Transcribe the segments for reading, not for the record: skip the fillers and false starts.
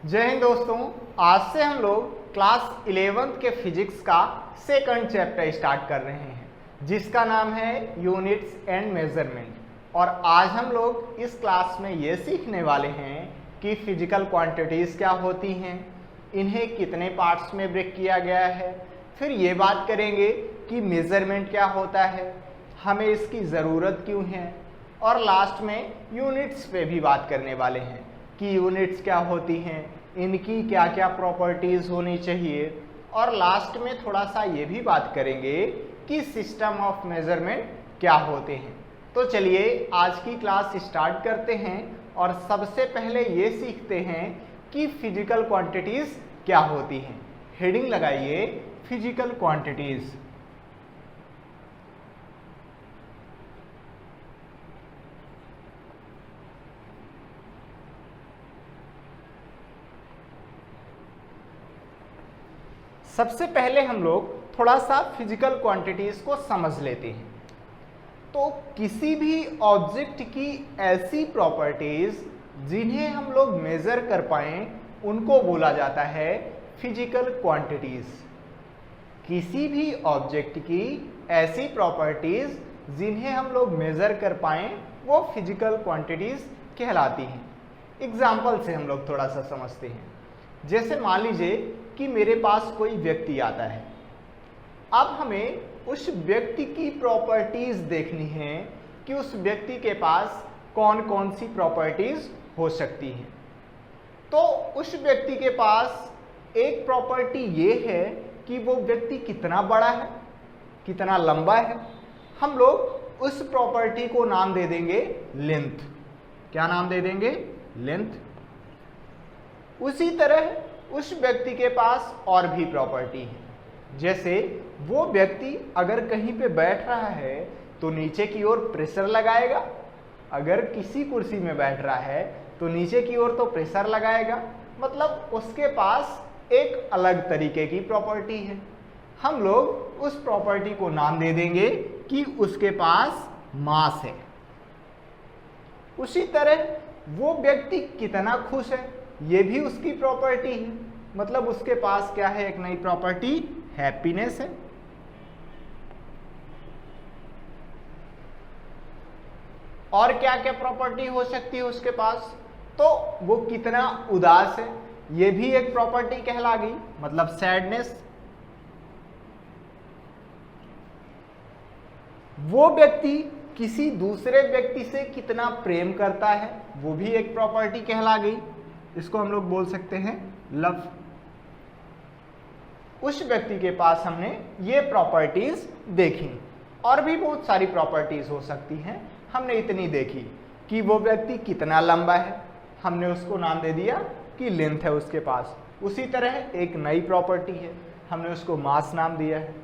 जय हिंद दोस्तों। आज से हम लोग क्लास 11th के फिजिक्स का सेकंड चैप्टर स्टार्ट कर रहे हैं जिसका नाम है यूनिट्स एंड मेजरमेंट। और आज हम लोग इस क्लास में ये सीखने वाले हैं कि फिजिकल क्वांटिटीज़ क्या होती हैं, इन्हें कितने पार्ट्स में ब्रेक किया गया है, फिर ये बात करेंगे कि मेजरमेंट क्या होता है, हमें इसकी ज़रूरत क्यों है, और लास्ट में यूनिट्स पे भी बात करने वाले हैं कि यूनिट्स क्या होती हैं, इनकी क्या क्या प्रॉपर्टीज़ होनी चाहिए, और लास्ट में थोड़ा सा ये भी बात करेंगे कि सिस्टम ऑफ मेजरमेंट क्या होते हैं। तो चलिए आज की क्लास स्टार्ट करते हैं और सबसे पहले ये सीखते हैं कि फिजिकल क्वांटिटीज़ क्या होती हैं। हेडिंग लगाइए फिजिकल क्वांटिटीज़। सबसे पहले हम लोग थोड़ा सा फिजिकल क्वांटिटीज़ को समझ लेते हैं। तो किसी भी ऑब्जेक्ट की ऐसी प्रॉपर्टीज़ जिन्हें हम लोग मेज़र कर पाएँ उनको बोला जाता है फिजिकल क्वांटिटीज़। किसी भी ऑब्जेक्ट की ऐसी प्रॉपर्टीज़ जिन्हें हम लोग मेज़र कर पाएँ वो फिजिकल क्वांटिटीज़ कहलाती हैं। एग्जाम्पल से हम लोग थोड़ा सा समझते हैं। जैसे मान लीजिए कि मेरे पास कोई व्यक्ति आता है। अब हमें उस व्यक्ति की प्रॉपर्टीज देखनी है कि उस व्यक्ति के पास कौन कौन सी प्रॉपर्टीज हो सकती हैं। तो उस व्यक्ति के पास एक प्रॉपर्टी ये है कि वो व्यक्ति कितना बड़ा है, कितना लंबा है। हम लोग उस प्रॉपर्टी को नाम दे देंगे लेंथ। क्या नाम दे देंगे? लेंथ। उसी तरह उस व्यक्ति के पास और भी प्रॉपर्टी है। जैसे वो व्यक्ति अगर कहीं पे बैठ रहा है तो नीचे की ओर प्रेशर लगाएगा, अगर किसी कुर्सी में बैठ रहा है तो नीचे की ओर तो प्रेशर लगाएगा। मतलब उसके पास एक अलग तरीके की प्रॉपर्टी है। हम लोग उस प्रॉपर्टी को नाम दे देंगे कि उसके पास मास है। उसी तरह वो व्यक्ति कितना खुश है, ये भी उसकी प्रॉपर्टी है। मतलब उसके पास क्या है? एक नई प्रॉपर्टी, हैप्पीनेस है। और क्या क्या प्रॉपर्टी हो सकती है उसके पास? तो वो कितना उदास है, ये भी एक प्रॉपर्टी कहला गई, मतलब सैडनेस। वो व्यक्ति किसी दूसरे व्यक्ति से कितना प्रेम करता है, वो भी एक प्रॉपर्टी कहला गई। इसको हम लोग बोल सकते हैं लव। उस व्यक्ति के पास हमने ये प्रॉपर्टीज देखी। और भी बहुत सारी प्रॉपर्टीज हो सकती हैं, हमने इतनी देखी कि वो व्यक्ति कितना लंबा है, हमने उसको नाम दे दिया कि लेंथ है उसके पास। उसी तरह एक नई प्रॉपर्टी है, हमने उसको मास नाम दिया है।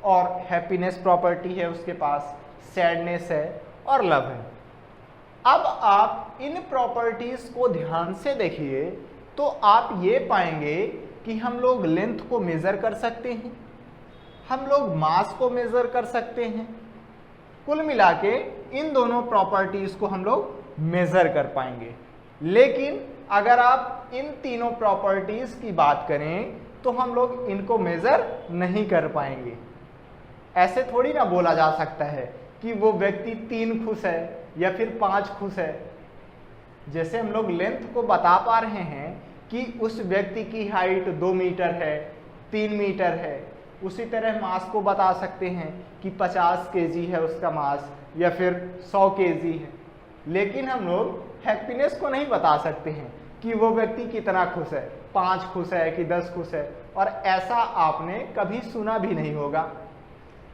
और हैप्पीनेस प्रॉपर्टी है उसके पास, सैडनेस है और लव है। अब आप इन प्रॉपर्टीज को ध्यान से देखिए तो आप ये पाएंगे कि हम लोग लेंथ को मेजर कर सकते हैं, हम लोग मास को मेजर कर सकते हैं। कुल मिला के इन दोनों प्रॉपर्टीज को हम लोग मेजर कर पाएंगे। लेकिन अगर आप इन तीनों प्रॉपर्टीज की बात करें तो हम लोग इनको मेजर नहीं कर पाएंगे। ऐसे थोड़ी ना बोला जा सकता है कि वो व्यक्ति 3 खुश है या फिर 5 खुश है। जैसे हम लोग लेंथ को बता पा रहे हैं कि उस व्यक्ति की हाइट 2 मीटर है, 3 मीटर है। उसी तरह मास को बता सकते हैं कि 50 केजी है उसका मास या फिर 100 केजी है। लेकिन हम लोग हैप्पीनेस को नहीं बता सकते हैं कि वो व्यक्ति कितना खुश है, 5 खुश है कि 10 खुश है। और ऐसा आपने कभी सुना भी नहीं होगा।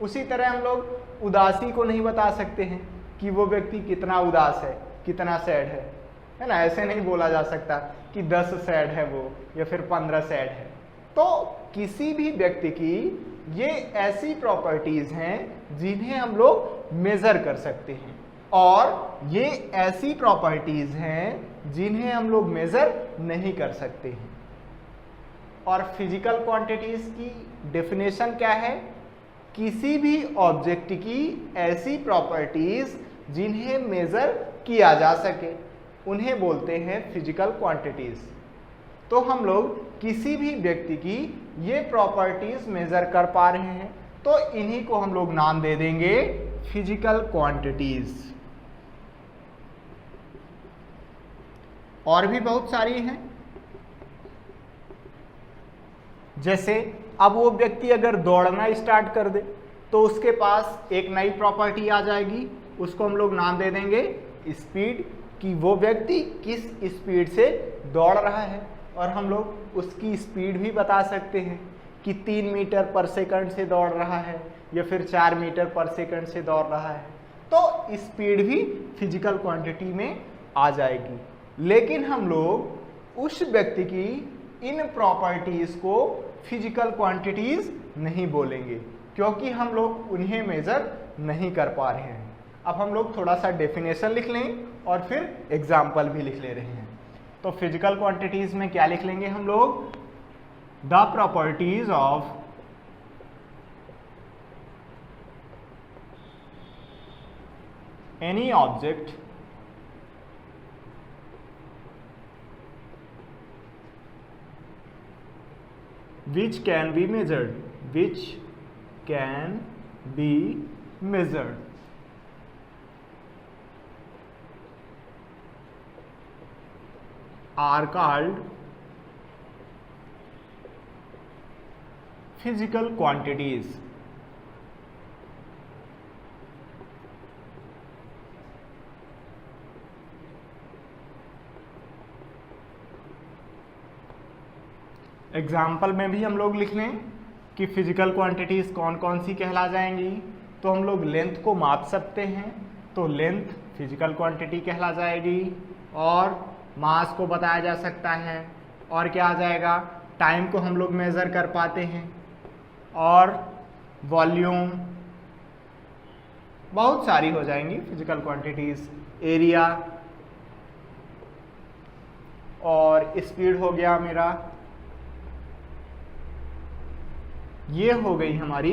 उसी तरह हम लोग उदासी को नहीं बता सकते हैं कि वो व्यक्ति कितना उदास है, कितना सैड है ना। ऐसे नहीं बोला जा सकता कि 10 सैड है वो या फिर 15 सैड है। तो किसी भी व्यक्ति की ये ऐसी प्रॉपर्टीज हैं जिन्हें हम लोग मेजर कर सकते हैं, और ये ऐसी प्रॉपर्टीज हैं जिन्हें हम लोग मेजर नहीं कर सकते हैं। और फिजिकल क्वांटिटीज की डेफिनेशन क्या है? किसी भी ऑब्जेक्ट की ऐसी प्रॉपर्टीज जिन्हें मेजर किया जा सके उन्हें बोलते हैं फिजिकल क्वांटिटीज। तो हम लोग किसी भी व्यक्ति की ये प्रॉपर्टीज मेजर कर पा रहे हैं, तो इन्हीं को हम लोग नाम दे देंगे फिजिकल क्वांटिटीज। और भी बहुत सारी हैं, जैसे अब वो व्यक्ति अगर दौड़ना स्टार्ट कर दे तो उसके पास एक नई प्रॉपर्टी आ जाएगी, उसको हम लोग नाम दे देंगे स्पीड, कि वो व्यक्ति किस स्पीड से दौड़ रहा है। और हम लोग उसकी स्पीड भी बता सकते हैं कि 3 मीटर पर सेकंड से दौड़ रहा है या फिर 4 मीटर पर सेकंड से दौड़ रहा है, तो स्पीड भी फिजिकल क्वांटिटी में आ जाएगी। लेकिन हम लोग उस व्यक्ति की इन प्रॉपर्टीज को फिजिकल क्वांटिटीज नहीं बोलेंगे, क्योंकि हम लोग उन्हें मेजर नहीं कर पा रहे हैं। अब हम लोग थोड़ा सा डेफिनेशन लिख लें और फिर एग्जाम्पल भी लिख ले रहे हैं। तो फिजिकल क्वांटिटीज में क्या लिख लेंगे हम लोग? The properties of any object which can be measured, which can be measured, are called physical quantities. Example में भी हम लोग लिख लें कि फिजिकल क्वांटिटीज कौन कौन सी कहला जाएंगी। तो हम लोग लेंथ को माप सकते हैं, तो लेंथ फिजिकल क्वांटिटी कहला जाएगी। और मास को बताया जा सकता है। और क्या आ जाएगा? टाइम को हम लोग मेज़र कर पाते हैं। और वॉल्यूम, बहुत सारी हो जाएंगी फिजिकल क्वांटिटीज। एरिया और स्पीड हो गया मेरा, ये हो गई हमारी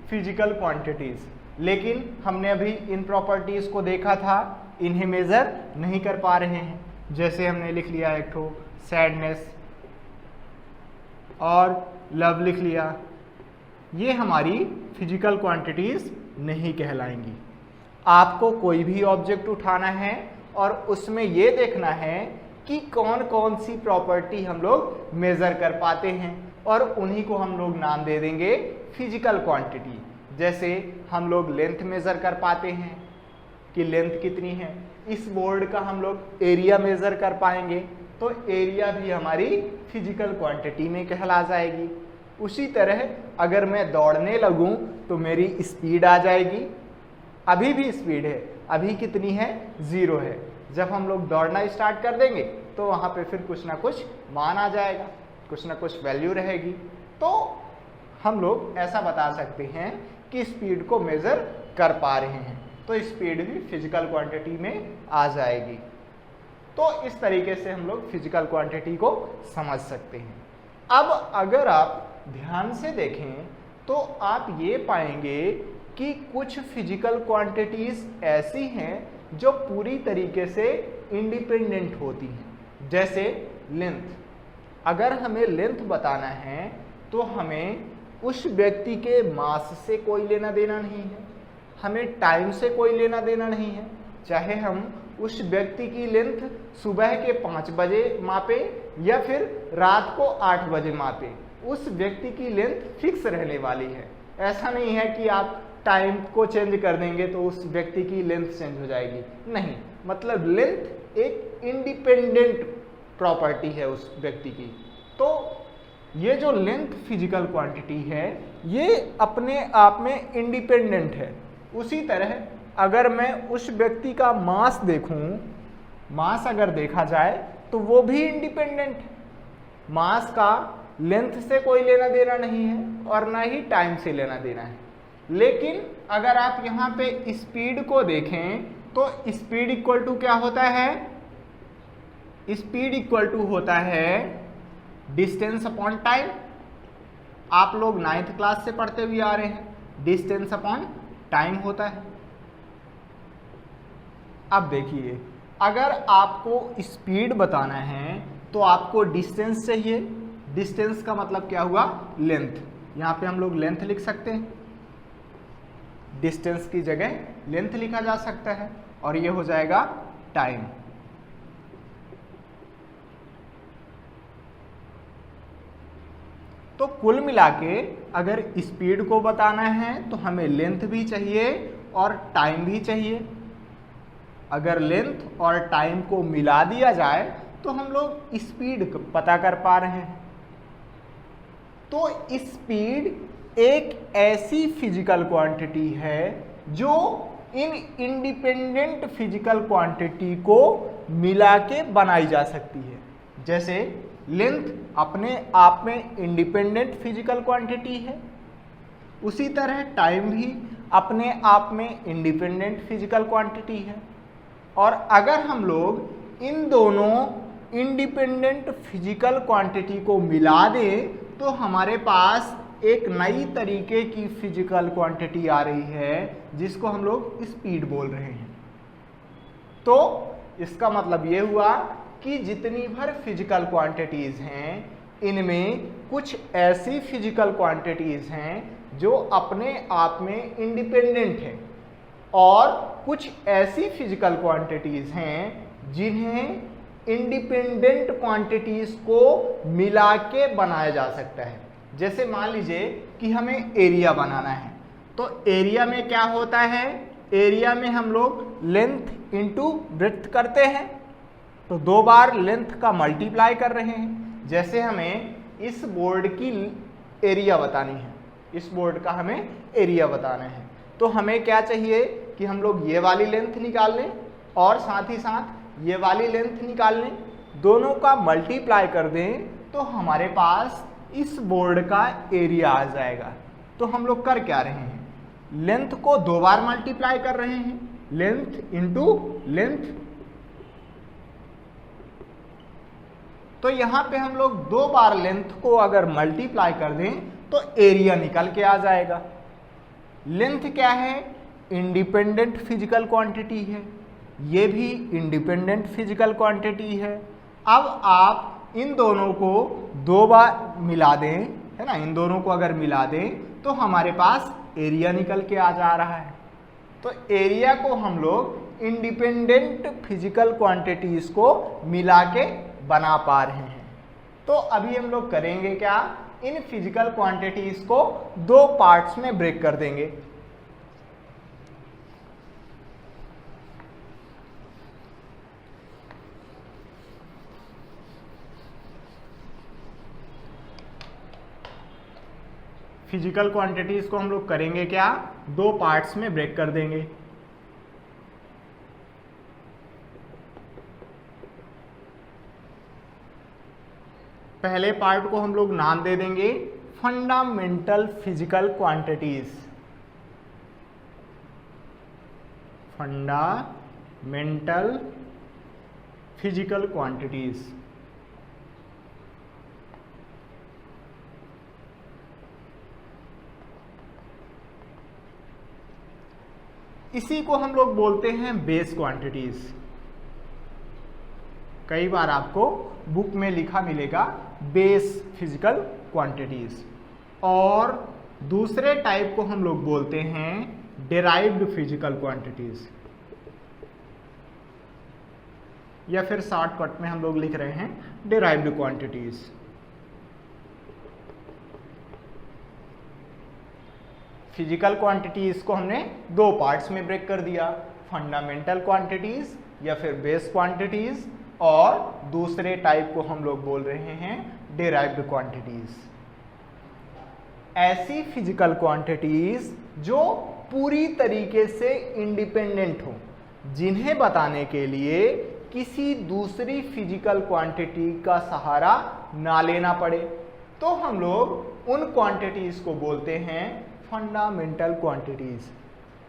फिजिकल क्वांटिटीज। लेकिन हमने अभी इन प्रॉपर्टीज को देखा था, इन्हें मेजर नहीं कर पा रहे हैं। जैसे हमने लिख लिया एक ठो सैडनेस और लव लिख लिया, ये हमारी फिजिकल क्वांटिटीज नहीं कहलाएंगी। आपको कोई भी ऑब्जेक्ट उठाना है और उसमें ये देखना है कि कौन कौन सी प्रॉपर्टी हम लोग मेजर कर पाते हैं, और उन्हीं को हम लोग नाम दे देंगे फिजिकल क्वांटिटी। जैसे हम लोग लेंथ मेजर कर पाते हैं कि लेंथ कितनी है, इस बोर्ड का हम लोग एरिया मेजर कर पाएंगे, तो एरिया भी हमारी फिजिकल क्वांटिटी में कहला जाएगी। उसी तरह अगर मैं दौड़ने लगूं तो मेरी स्पीड आ जाएगी। अभी भी स्पीड है, अभी कितनी है? 0 है। जब हम लोग दौड़ना स्टार्ट कर देंगे तो वहां पे फिर कुछ ना कुछ मान आ जाएगा, कुछ ना कुछ वैल्यू रहेगी। तो हम लोग ऐसा बता सकते हैं कि स्पीड को मेजर कर पा रहे हैं, तो स्पीड भी फिजिकल क्वांटिटी में आ जाएगी। तो इस तरीके से हम लोग फिजिकल क्वांटिटी को समझ सकते हैं। अब अगर आप ध्यान से देखें तो आप ये पाएंगे कि कुछ फिजिकल क्वांटिटीज ऐसी हैं जो पूरी तरीके से इंडिपेंडेंट होती हैं। जैसे लेंथ, अगर हमें लेंथ बताना है तो हमें उस व्यक्ति के मास से कोई लेना देना नहीं है, हमें टाइम से कोई लेना देना नहीं है। चाहे हम उस व्यक्ति की लेंथ सुबह के 5 बजे मापे या फिर रात को 8 बजे मापे, उस व्यक्ति की लेंथ फिक्स रहने वाली है। ऐसा नहीं है कि आप टाइम को चेंज कर देंगे तो उस व्यक्ति की लेंथ चेंज हो जाएगी, नहीं। मतलब लेंथ एक इंडिपेंडेंट प्रॉपर्टी है उस व्यक्ति की। तो ये जो लेंथ फिजिकल क्वांटिटी है ये अपने आप में इंडिपेंडेंट है। उसी तरह अगर मैं उस व्यक्ति का मास देखूं, मास अगर देखा जाए तो वो भी इंडिपेंडेंट है। मास का लेंथ से कोई लेना देना नहीं है और ना ही टाइम से लेना देना है। लेकिन अगर आप यहाँ पे स्पीड को देखें तो स्पीड इक्वल टू क्या होता है? स्पीड इक्वल टू होता है डिस्टेंस अपॉन टाइम। आप लोग 9th क्लास से पढ़ते हुए आ रहे हैं, डिस्टेंस अपॉन टाइम होता है। अब देखिए, अगर आपको स्पीड बताना है तो आपको डिस्टेंस चाहिए। डिस्टेंस का मतलब क्या हुआ? लेंथ। यहाँ पे हम लोग लेंथ लिख सकते हैं, डिस्टेंस की जगह लेंथ लिखा जा सकता है, और ये हो जाएगा टाइम। तो कुल मिला के अगर स्पीड को बताना है तो हमें लेंथ भी चाहिए और टाइम भी चाहिए। अगर लेंथ और टाइम को मिला दिया जाए तो हम लोग स्पीड पता कर पा रहे हैं। तो स्पीड एक ऐसी फिजिकल क्वांटिटी है जो इन इंडिपेंडेंट फिजिकल क्वांटिटी को मिला के बनाई जा सकती है। जैसे लेंथ अपने आप में इंडिपेंडेंट फिजिकल क्वांटिटी है, उसी तरह टाइम भी अपने आप में इंडिपेंडेंट फिजिकल क्वांटिटी है। और अगर हम लोग इन दोनों इंडिपेंडेंट फिजिकल क्वांटिटी को मिला दें तो हमारे पास एक नई तरीके की फिजिकल क्वांटिटी आ रही है जिसको हम लोग स्पीड बोल रहे हैं। तो इसका मतलब ये हुआ कि जितनी भर फिजिकल क्वांटिटीज हैं इनमें कुछ ऐसी फिजिकल क्वांटिटीज हैं जो अपने आप में इंडिपेंडेंट हैं, और कुछ ऐसी फिजिकल क्वांटिटीज हैं जिन्हें इंडिपेंडेंट क्वांटिटीज को मिला के बनाया जा सकता है। जैसे मान लीजिए कि हमें एरिया बनाना है, तो एरिया में क्या होता है? एरिया में हम लोग लेंथ इंटू ब्रेड्थ करते हैं, तो 2 बार लेंथ का मल्टीप्लाई कर रहे हैं। जैसे हमें इस बोर्ड की एरिया बतानी है, इस बोर्ड का हमें एरिया बताना है, तो हमें क्या चाहिए कि हम लोग ये वाली लेंथ निकाल लें और साथ ही साथ ये वाली लेंथ निकाल लें, दोनों का मल्टीप्लाई कर दें तो हमारे पास इस बोर्ड का एरिया आ जाएगा। तो हम लोग कर क्या रहे हैं? लेंथ को 2 बार मल्टीप्लाई कर रहे हैं, लेंथ इंटू लेंथ। तो यहां पे हम लोग 2 बार लेंथ को अगर मल्टीप्लाई कर दें तो एरिया निकल के आ जाएगा। लेंथ क्या है? इंडिपेंडेंट फिजिकल क्वांटिटी है, ये भी इंडिपेंडेंट फिजिकल क्वांटिटी है। अब आप इन दोनों को 2 बार मिला दें, है ना, इन दोनों को अगर मिला दें तो हमारे पास एरिया निकल के आ जा रहा है। तो एरिया को हम लोग इंडिपेंडेंट फिजिकल क्वांटिटीज को मिला के बना पा रहे हैं। तो अभी हम लोग करेंगे क्या? इन फिजिकल क्वांटिटीज को 2 पार्ट्स में ब्रेक कर देंगे। फिजिकल क्वांटिटीज को हम लोग करेंगे क्या? 2 पार्ट्स में ब्रेक कर देंगे। पहले पार्ट को हम लोग नाम दे देंगे fundamental physical quantities. Fundamental physical quantities. इसी को हम लोग बोलते हैं बेस क्वांटिटीज। कई बार आपको बुक में लिखा मिलेगा बेस फिजिकल क्वांटिटीज। और दूसरे टाइप को हम लोग बोलते हैं डिराइव्ड फिजिकल क्वांटिटीज, या फिर शॉर्टकट में हम लोग लिख रहे हैं डिराइव्ड क्वांटिटीज। फिजिकल क्वांटिटीज को हमने 2 पार्ट्स में ब्रेक कर दिया, फंडामेंटल क्वांटिटीज या फिर बेस क्वांटिटीज, और दूसरे टाइप को हम लोग बोल रहे हैं डिराइव्ड क्वांटिटीज। ऐसी फिजिकल क्वांटिटीज जो पूरी तरीके से इंडिपेंडेंट हो, जिन्हें बताने के लिए किसी दूसरी फिजिकल क्वांटिटी का सहारा ना लेना पड़े, तो हम लोग उन क्वांटिटीज को बोलते हैं फंडामेंटल क्वांटिटीज।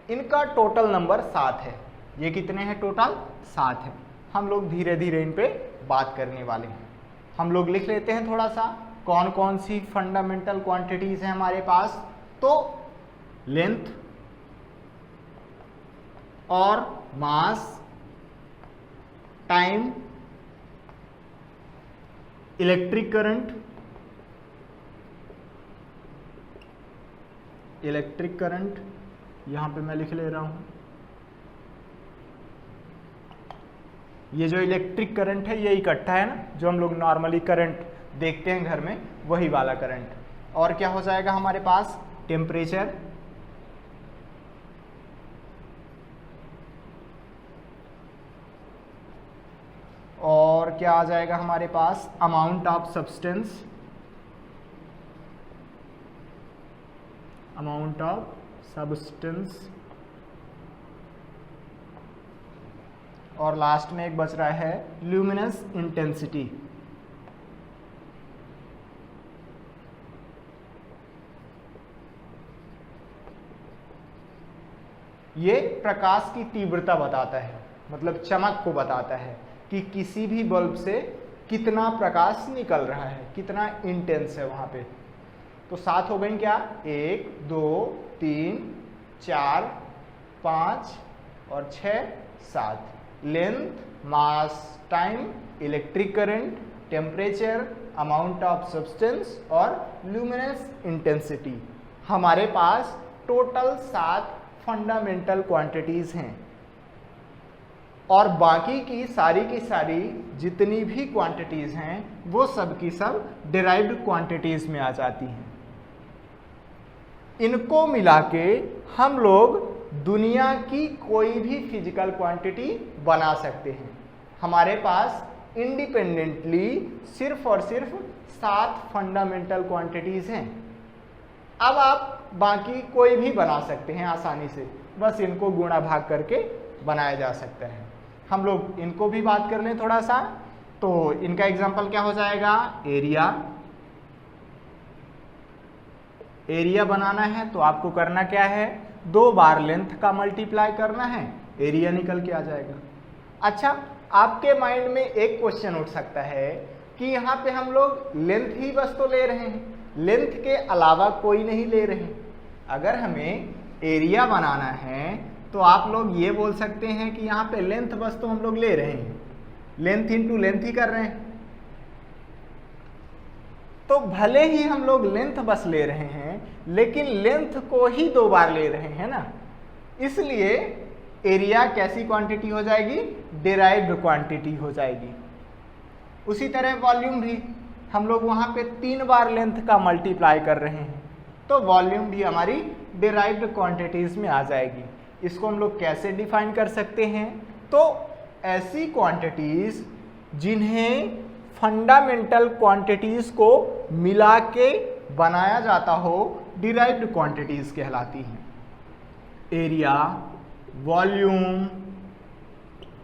इनका टोटल नंबर 7 है। ये कितने हैं? टोटल 7 है। हम लोग धीरे धीरे इन पे बात करने वाले हैं। हम लोग लिख लेते हैं थोड़ा सा कौन कौन सी फंडामेंटल क्वांटिटीज हैं हमारे पास। तो लेंथ और मास, टाइम इलेक्ट्रिक करंट यहां पे मैं लिख ले रहा हूं, ये जो इलेक्ट्रिक करंट है ये इकट्ठा है ना, जो हम लोग नॉर्मली करंट देखते हैं घर में, वही वाला करंट। और क्या हो जाएगा हमारे पास, टेम्परेचर, और क्या आ जाएगा हमारे पास, अमाउंट ऑफ सब्सटेंस, और लास्ट में एक बच रहा है ल्यूमिनस इंटेंसिटी। ये प्रकाश की तीव्रता बताता है, मतलब चमक को बताता है कि किसी भी बल्ब से कितना प्रकाश निकल रहा है, कितना इंटेंस है वहां पे। तो 7 हो गई क्या, 1 2 3 4 5 और 6 7। Length, mass, time, electric current, temperature, amount of substance और ल्यूमिनस इंटेंसिटी। हमारे पास टोटल 7 फंडामेंटल क्वांटिटीज हैं, और बाकी की सारी जितनी भी क्वांटिटीज हैं वो सब की सब डिराइव्ड क्वांटिटीज में आ जाती हैं। इनको मिला के हम लोग दुनिया की कोई भी फिजिकल क्वांटिटी बना सकते हैं। हमारे पास इंडिपेंडेंटली सिर्फ और सिर्फ 7 फंडामेंटल क्वांटिटीज हैं। अब आप बाकी कोई भी बना सकते हैं आसानी से, बस इनको गुणा भाग करके बनाया जा सकता है। हम लोग इनको भी बात कर लें थोड़ा सा, तो इनका एग्जांपल क्या हो जाएगा, एरिया बनाना है तो आपको करना क्या है, 2 बार लेंथ का मल्टीप्लाई करना है, एरिया निकल के आ जाएगा। अच्छा, आपके माइंड में एक क्वेश्चन उठ सकता है कि यहाँ पे हम लोग लेंथ ही बस तो ले रहे हैं, लेंथ के अलावा कोई नहीं ले रहे। अगर हमें एरिया बनाना है तो आप लोग ये बोल सकते हैं कि यहाँ पे लेंथ बस तो हम लोग ले रहे हैं, लेंथ इंटू लेंथ ही कर रहे हैं। तो भले ही हम लोग लेंथ बस ले रहे हैं, लेकिन लेंथ को ही 2 बार ले रहे हैं ना, इसलिए एरिया कैसी क्वांटिटी हो जाएगी, डिराइव्ड क्वांटिटी हो जाएगी। उसी तरह वॉल्यूम भी हम लोग वहां पे 3 बार लेंथ का मल्टीप्लाई कर रहे हैं, तो वॉल्यूम भी हमारी डिराइव्ड क्वांटिटीज में आ जाएगी। इसको हम लोग कैसे डिफाइन कर सकते हैं, तो ऐसी क्वांटिटीज जिन्हें फंडामेंटल क्वांटिटीज को मिला के बनाया जाता हो, डिराइव्ड क्वांटिटीज कहलाती हैं। एरिया, वॉल्यूम,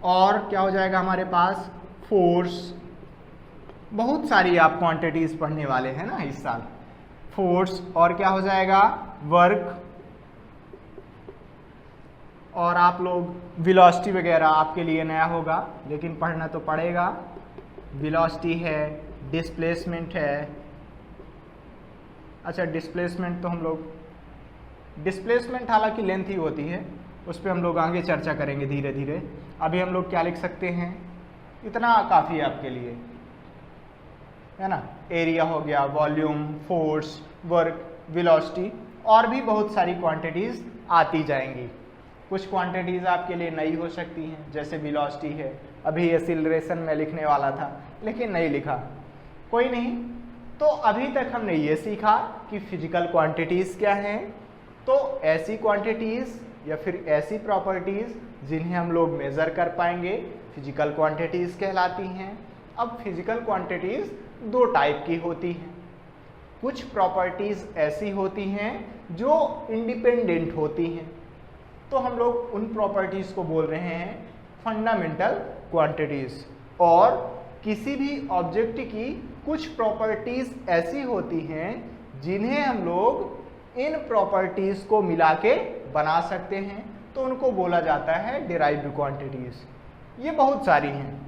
और क्या हो जाएगा हमारे पास, फोर्स। बहुत सारी आप क्वांटिटीज पढ़ने वाले हैं ना इस साल। फोर्स, और क्या हो जाएगा, वर्क, और आप लोग वेलोसिटी वगैरह आपके लिए नया होगा, लेकिन पढ़ना तो पड़ेगा। वेलोसिटी है, डिस्प्लेसमेंट है। अच्छा, डिस्प्लेसमेंट तो हम लोग, डिस्प्लेसमेंट हालांकि लेंथ ही होती है, उस पर हम लोग आगे चर्चा करेंगे धीरे धीरे। अभी हम लोग क्या लिख सकते हैं, इतना काफ़ी है आपके लिए, है ना। एरिया हो गया, वॉल्यूम, फोर्स, वर्क, वेलोसिटी, और भी बहुत सारी क्वांटिटीज़ आती जाएंगी। कुछ क्वांटिटीज़ आपके लिए नई हो सकती हैं, जैसे वेलोसिटी है, अभी एक्सीलरेशन में लिखने वाला था लेकिन नहीं लिखा, कोई नहीं। तो अभी तक हमने ये सीखा कि फिजिकल क्वांटिटीज़ क्या हैं। तो ऐसी क्वांटिटीज़ या फिर ऐसी प्रॉपर्टीज़ जिन्हें हम लोग मेज़र कर पाएंगे, फिजिकल क्वांटिटीज़ कहलाती हैं। अब फिजिकल क्वांटिटीज़ 2 टाइप की होती हैं। कुछ प्रॉपर्टीज़ ऐसी होती हैं जो इंडिपेंडेंट होती हैं, तो हम लोग उन प्रॉपर्टीज़ को बोल रहे हैं फंडामेंटल क्वांटिटीज़। और किसी भी ऑब्जेक्ट की कुछ प्रॉपर्टीज़ ऐसी होती हैं जिन्हें हम लोग इन प्रॉपर्टीज़ को मिला के बना सकते हैं, तो उनको बोला जाता है डिराइव्ड क्वांटिटीज़। ये बहुत सारी हैं,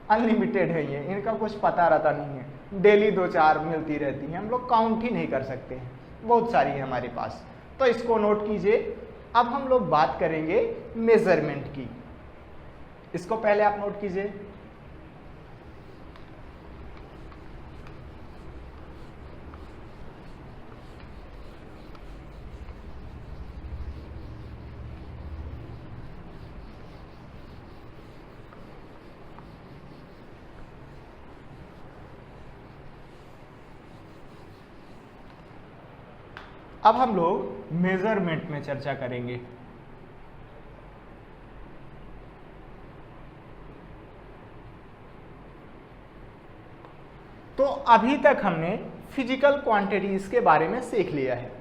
अनलिमिटेड है ये, इनका कुछ पता रहता नहीं है, डेली 2-4 मिलती रहती हैं, हम लोग काउंट ही नहीं कर सकते हैं, बहुत सारी है हमारे पास। तो इसको नोट कीजिए। अब हम लोग बात करेंगे मेजरमेंट की। इसको पहले आप नोट कीजिए। अब हम लोग मेजरमेंट में चर्चा करेंगे। तो अभी तक हमने फिजिकल क्वांटिटीज के बारे में सीख लिया है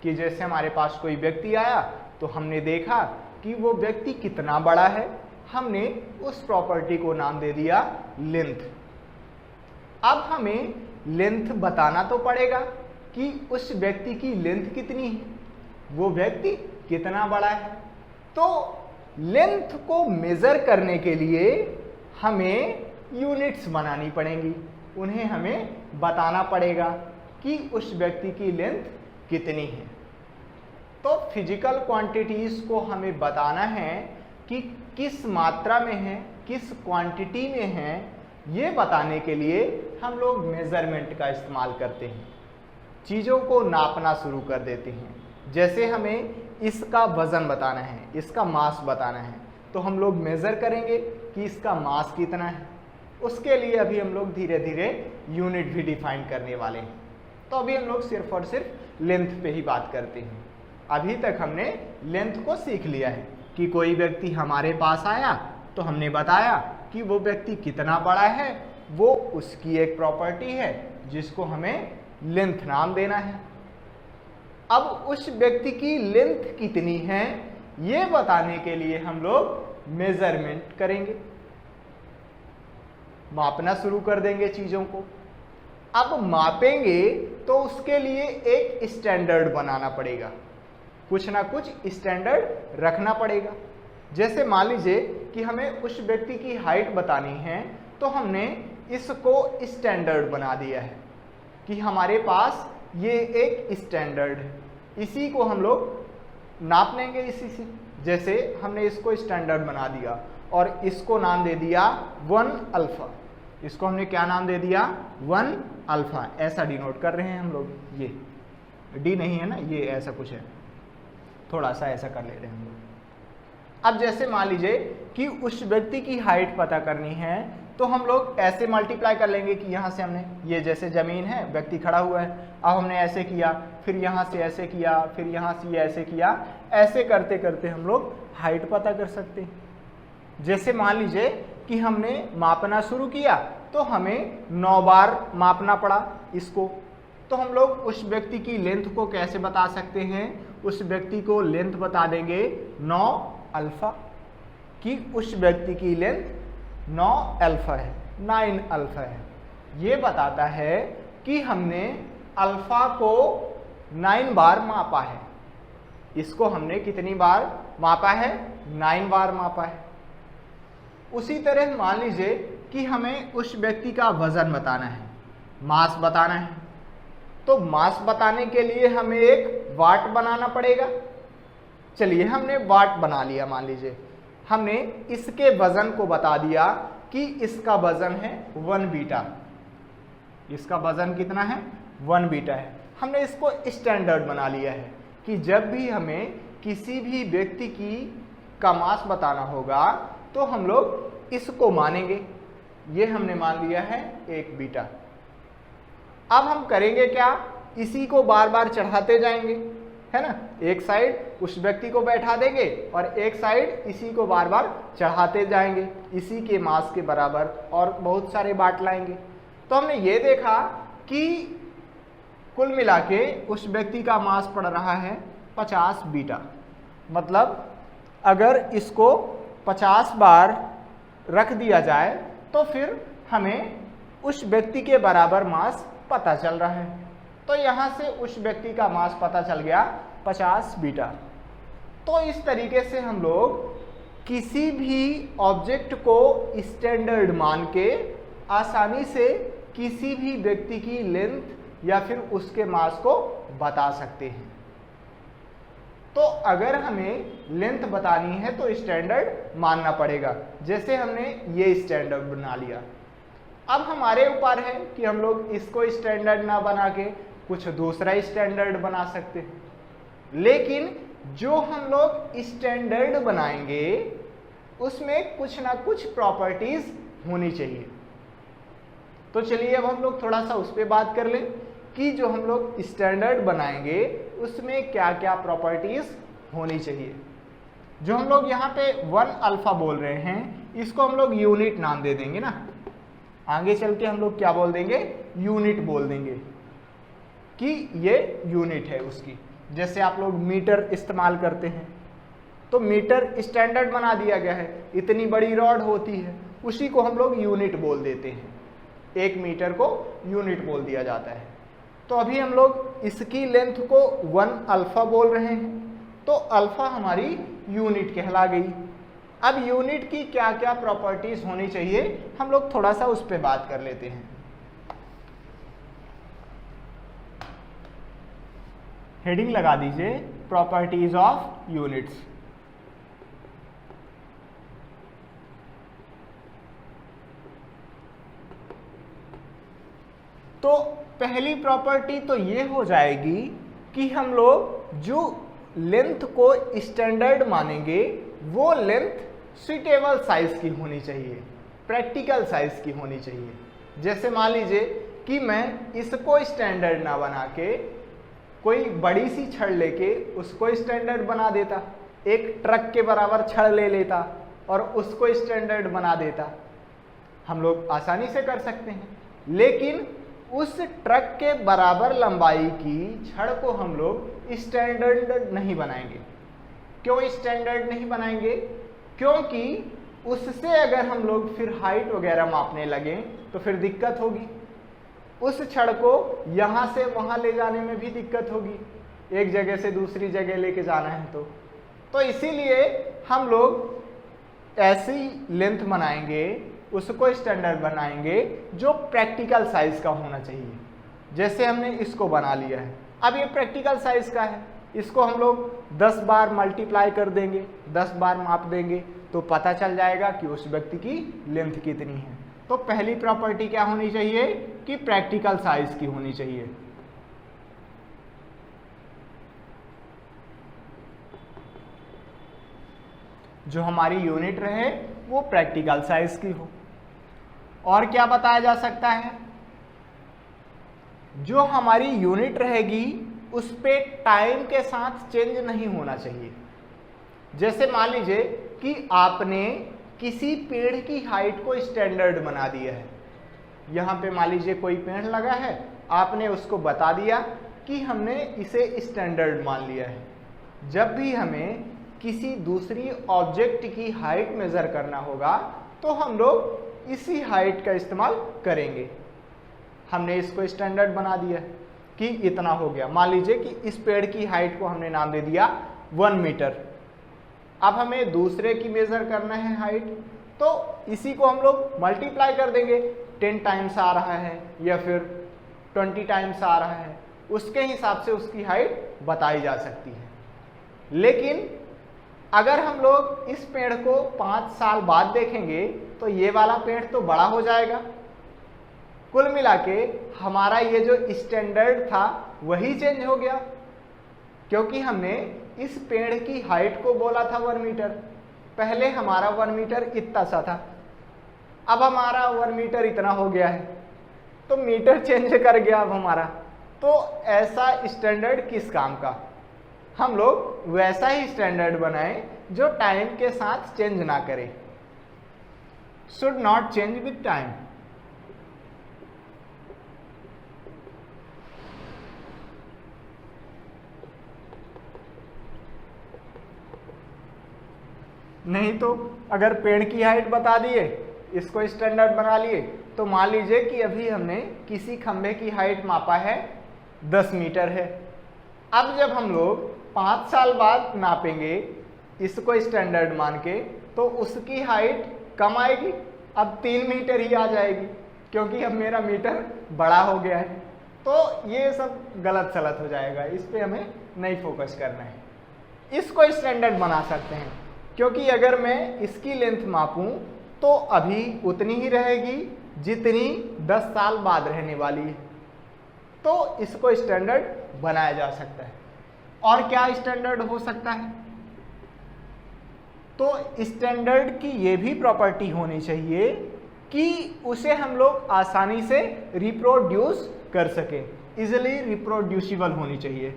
कि जैसे हमारे पास कोई व्यक्ति आया तो हमने देखा कि वो व्यक्ति कितना बड़ा है, हमने उस प्रॉपर्टी को नाम दे दिया लेंथ। अब हमें लेंथ बताना तो पड़ेगा कि उस व्यक्ति की लेंथ कितनी है, वो व्यक्ति कितना बड़ा है। तो लेंथ को मेजर करने के लिए हमें यूनिट्स बनानी पड़ेंगी, उन्हें हमें बताना पड़ेगा कि उस व्यक्ति की लेंथ कितनी है। तो फिजिकल क्वांटिटीज को हमें बताना है कि किस मात्रा में है, किस क्वांटिटी में है, ये बताने के लिए हम लोग मेजरमेंट का इस्तेमाल करते हैं, चीज़ों को नापना शुरू कर देते हैं। जैसे हमें इसका वजन बताना है, इसका मास बताना है, तो हम लोग मेज़र करेंगे कि इसका मास कितना है। उसके लिए अभी हम लोग धीरे धीरे यूनिट भी डिफाइन करने वाले हैं। तो अभी हम लोग सिर्फ और सिर्फ लेंथ पे ही बात करते हैं। अभी तक हमने लेंथ को सीख लिया है कि कोई व्यक्ति हमारे पास आया तो हमने बताया कि वो व्यक्ति कितना बड़ा है, वो उसकी एक प्रॉपर्टी है जिसको हमें लेंथ नाम देना है। अब उस व्यक्ति की लेंथ कितनी है ये बताने के लिए हम लोग मेजरमेंट करेंगे, मापना शुरू कर देंगे चीज़ों को। अब मापेंगे तो उसके लिए एक स्टैंडर्ड बनाना पड़ेगा, कुछ ना कुछ स्टैंडर्ड रखना पड़ेगा। जैसे मान लीजिए कि हमें उस व्यक्ति की हाइट बतानी है, तो हमने इसको स्टैंडर्ड बना दिया है कि हमारे पास ये एक स्टैंडर्ड है, इसी को हम लोग नाप लेंगे इसी से। जैसे हमने इसको स्टैंडर्ड बना दिया और इसको नाम दे दिया 1 अल्फा। इसको हमने क्या नाम दे दिया 1 अल्फा, ऐसा डिनोट कर रहे हैं हम लोग। ये डी नहीं है ना, ये ऐसा कुछ है, थोड़ा सा ऐसा कर ले रहे हैं हम लोग। अब जैसे मान लीजिए कि उस व्यक्ति की हाइट पता करनी है, तो हम लोग ऐसे मल्टीप्लाई कर लेंगे कि यहाँ से हमने ये जैसे ज़मीन है, व्यक्ति खड़ा हुआ है, अब हमने ऐसे किया, फिर यहाँ से ऐसे किया, फिर यहाँ से ऐसे किया, ऐसे करते करते हम लोग हाइट पता कर सकते हैं। जैसे मान लीजिए कि हमने मापना शुरू किया तो हमें 9 बार मापना पड़ा इसको, तो हम लोग उस व्यक्ति की लेंथ को कैसे बता सकते हैं? उस व्यक्ति को लेंथ बता देंगे 9 अल्फा, कि उस व्यक्ति की लेंथ 9 अल्फा है, 9 अल्फा है। ये बताता है कि हमने अल्फा को 9 बार मापा है। इसको हमने कितनी बार मापा है? 9 बार मापा है। उसी तरह मान लीजिए कि हमें उस व्यक्ति का वजन बताना है, मास बताना है, तो मास बताने के लिए हमें एक वाट बनाना पड़ेगा। चलिए हमने वाट बना लिया, मान लीजिए हमने इसके वजन को बता दिया कि इसका वजन है 1 बीटा। इसका वजन कितना है? 1 बीटा है। हमने इसको स्टैंडर्ड बना लिया है कि जब भी हमें किसी भी व्यक्ति का मास बताना होगा तो हम लोग इसको मानेंगे। ये हमने मान लिया है 1 बीटा। अब हम करेंगे क्या? इसी को बार बार चढ़ाते जाएंगे, है ना। एक साइड उस व्यक्ति को बैठा देंगे और एक साइड इसी को बार बार चढ़ाते जाएंगे इसी के मास के बराबर, और बहुत सारे बाट लाएंगे। तो हमने ये देखा कि कुल मिला के उस व्यक्ति का मास पड़ रहा है 50 बीटा। मतलब अगर इसको 50 बार रख दिया जाए तो फिर हमें उस व्यक्ति के बराबर मास पता चल रहा है। तो यहाँ से उस व्यक्ति का मास पता चल गया 50 बीटा। तो इस तरीके से हम लोग किसी भी ऑब्जेक्ट को स्टैंडर्ड मान के आसानी से किसी भी व्यक्ति की लेंथ या फिर उसके मास को बता सकते हैं। तो अगर हमें लेंथ बतानी है तो स्टैंडर्ड मानना पड़ेगा। जैसे हमने ये स्टैंडर्ड बना लिया, अब हमारे ऊपर है कि हम लोग इसको स्टैंडर्ड ना बना के कुछ दूसरा स्टैंडर्ड बना सकते हैं। लेकिन जो हम लोग स्टैंडर्ड बनाएंगे उसमें कुछ ना कुछ प्रॉपर्टीज होनी चाहिए। तो चलिए अब हम लोग थोड़ा सा उस पर बात कर लें कि जो हम लोग स्टैंडर्ड बनाएंगे उसमें क्या क्या प्रॉपर्टीज होनी चाहिए। जो हम लोग यहाँ पे 1 अल्फा बोल रहे हैं इसको हम लोग यूनिट नाम दे देंगे ना, आगे चल के हम लोग क्या बोल देंगे, यूनिट बोल देंगे कि ये यूनिट है उसकी। जैसे आप लोग मीटर इस्तेमाल करते हैं तो मीटर स्टैंडर्ड बना दिया गया है, इतनी बड़ी रॉड होती है, उसी को हम लोग यूनिट बोल देते हैं, 1 मीटर को यूनिट बोल दिया जाता है। तो अभी हम लोग इसकी लेंथ को 1 अल्फा बोल रहे हैं, तो अल्फा हमारी यूनिट कहला गई। अब यूनिट की क्या क्या प्रॉपर्टीज होनी चाहिए हम लोग थोड़ा सा उस पर बात कर लेते हैं। हेडिंग लगा दीजिए प्रॉपर्टीज ऑफ यूनिट्स। तो पहली प्रॉपर्टी तो ये हो जाएगी कि हम लोग जो लेंथ को स्टैंडर्ड मानेंगे वो लेंथ सुइटेबल साइज की होनी चाहिए, प्रैक्टिकल साइज की होनी चाहिए। जैसे मान लीजिए कि मैं इसको स्टैंडर्ड ना बना के कोई बड़ी सी छड़ लेके उसको स्टैंडर्ड बना देता, एक ट्रक के बराबर छड़ ले लेता और उसको स्टैंडर्ड बना देता, हम लोग आसानी से कर सकते हैं। लेकिन उस ट्रक के बराबर लंबाई की छड़ को हम लोग स्टैंडर्ड नहीं बनाएंगे। क्यों स्टैंडर्ड नहीं बनाएंगे? क्योंकि उससे अगर हम लोग फिर हाइट वगैरह मापने लगें तो फिर दिक्कत होगी। उस छड़ को यहाँ से वहाँ ले जाने में भी दिक्कत होगी, एक जगह से दूसरी जगह लेके जाना है तो इसीलिए हम लोग ऐसी लेंथ बनाएंगे, उसको स्टैंडर्ड बनाएंगे जो प्रैक्टिकल साइज का होना चाहिए। जैसे हमने इसको बना लिया है, अब ये प्रैक्टिकल साइज का है, इसको हम लोग 10 बार मल्टीप्लाई कर देंगे, 10 बार माप देंगे तो पता चल जाएगा कि उस व्यक्ति की लेंथ कितनी है। तो पहली प्रॉपर्टी क्या होनी चाहिए कि प्रैक्टिकल साइज की होनी चाहिए। जो हमारी यूनिट रहे वो प्रैक्टिकल साइज की हो। और क्या बताया जा सकता है, जो हमारी यूनिट रहेगी उस पे टाइम के साथ चेंज नहीं होना चाहिए। जैसे मान लीजिए कि आपने किसी पेड़ की हाइट को स्टैंडर्ड बना दिया है, यहाँ पे मान लीजिए कोई पेड़ लगा है, आपने उसको बता दिया कि हमने इसे स्टैंडर्ड मान लिया है। जब भी हमें किसी दूसरी ऑब्जेक्ट की हाइट मेजर करना होगा तो हम लोग इसी हाइट का इस्तेमाल करेंगे। हमने इसको स्टैंडर्ड बना दिया कि इतना हो गया। मान लीजिए कि इस पेड़ की हाइट को हमने नाम दे दिया 1 मीटर। अब हमें दूसरे की मेजर करना है हाइट, तो इसी को हम लोग मल्टीप्लाई कर देंगे, 10 टाइम्स आ रहा है या फिर 20 टाइम्स आ रहा है, उसके हिसाब से उसकी हाइट बताई जा सकती है। लेकिन अगर हम लोग इस पेड़ को 5 साल बाद देखेंगे तो ये वाला पेड़ तो बड़ा हो जाएगा। कुल मिला के हमारा ये जो स्टैंडर्ड था वही चेंज हो गया, क्योंकि हमने इस पेड़ की हाइट को बोला था 1 मीटर। पहले हमारा 1 मीटर इतना सा था, अब हमारा 1 मीटर इतना हो गया है, तो मीटर चेंज कर गया अब हमारा। तो ऐसा स्टैंडर्ड किस काम का? हम लोग वैसा ही स्टैंडर्ड बनाएं जो टाइम के साथ चेंज ना करे, should not change with time. नहीं तो अगर पेड़ की हाइट बता दिए, इसको स्टैंडर्ड बना लिए, तो मान लीजिए कि अभी हमने किसी खंभे की हाइट मापा है 10 मीटर है। अब जब हम लोग 5 साल बाद नापेंगे इसको स्टैंडर्ड मान के, तो उसकी हाइट कम आएगी, अब 3 मीटर ही आ जाएगी, क्योंकि अब मेरा मीटर बड़ा हो गया है। तो ये सब गलत सलत हो जाएगा, इस पे हमें नहीं फोकस करना है। इसको स्टैंडर्ड बना सकते हैं, क्योंकि अगर मैं इसकी लेंथ मापूं तो अभी उतनी ही रहेगी जितनी 10 साल बाद रहने वाली है। तो इसको स्टैंडर्ड बनाया जा सकता है। और क्या स्टैंडर्ड हो सकता है? तो स्टैंडर्ड की ये भी प्रॉपर्टी होनी चाहिए कि उसे हम लोग आसानी से रिप्रोड्यूस कर सके, इजिली रिप्रोड्यूसिबल होनी चाहिए।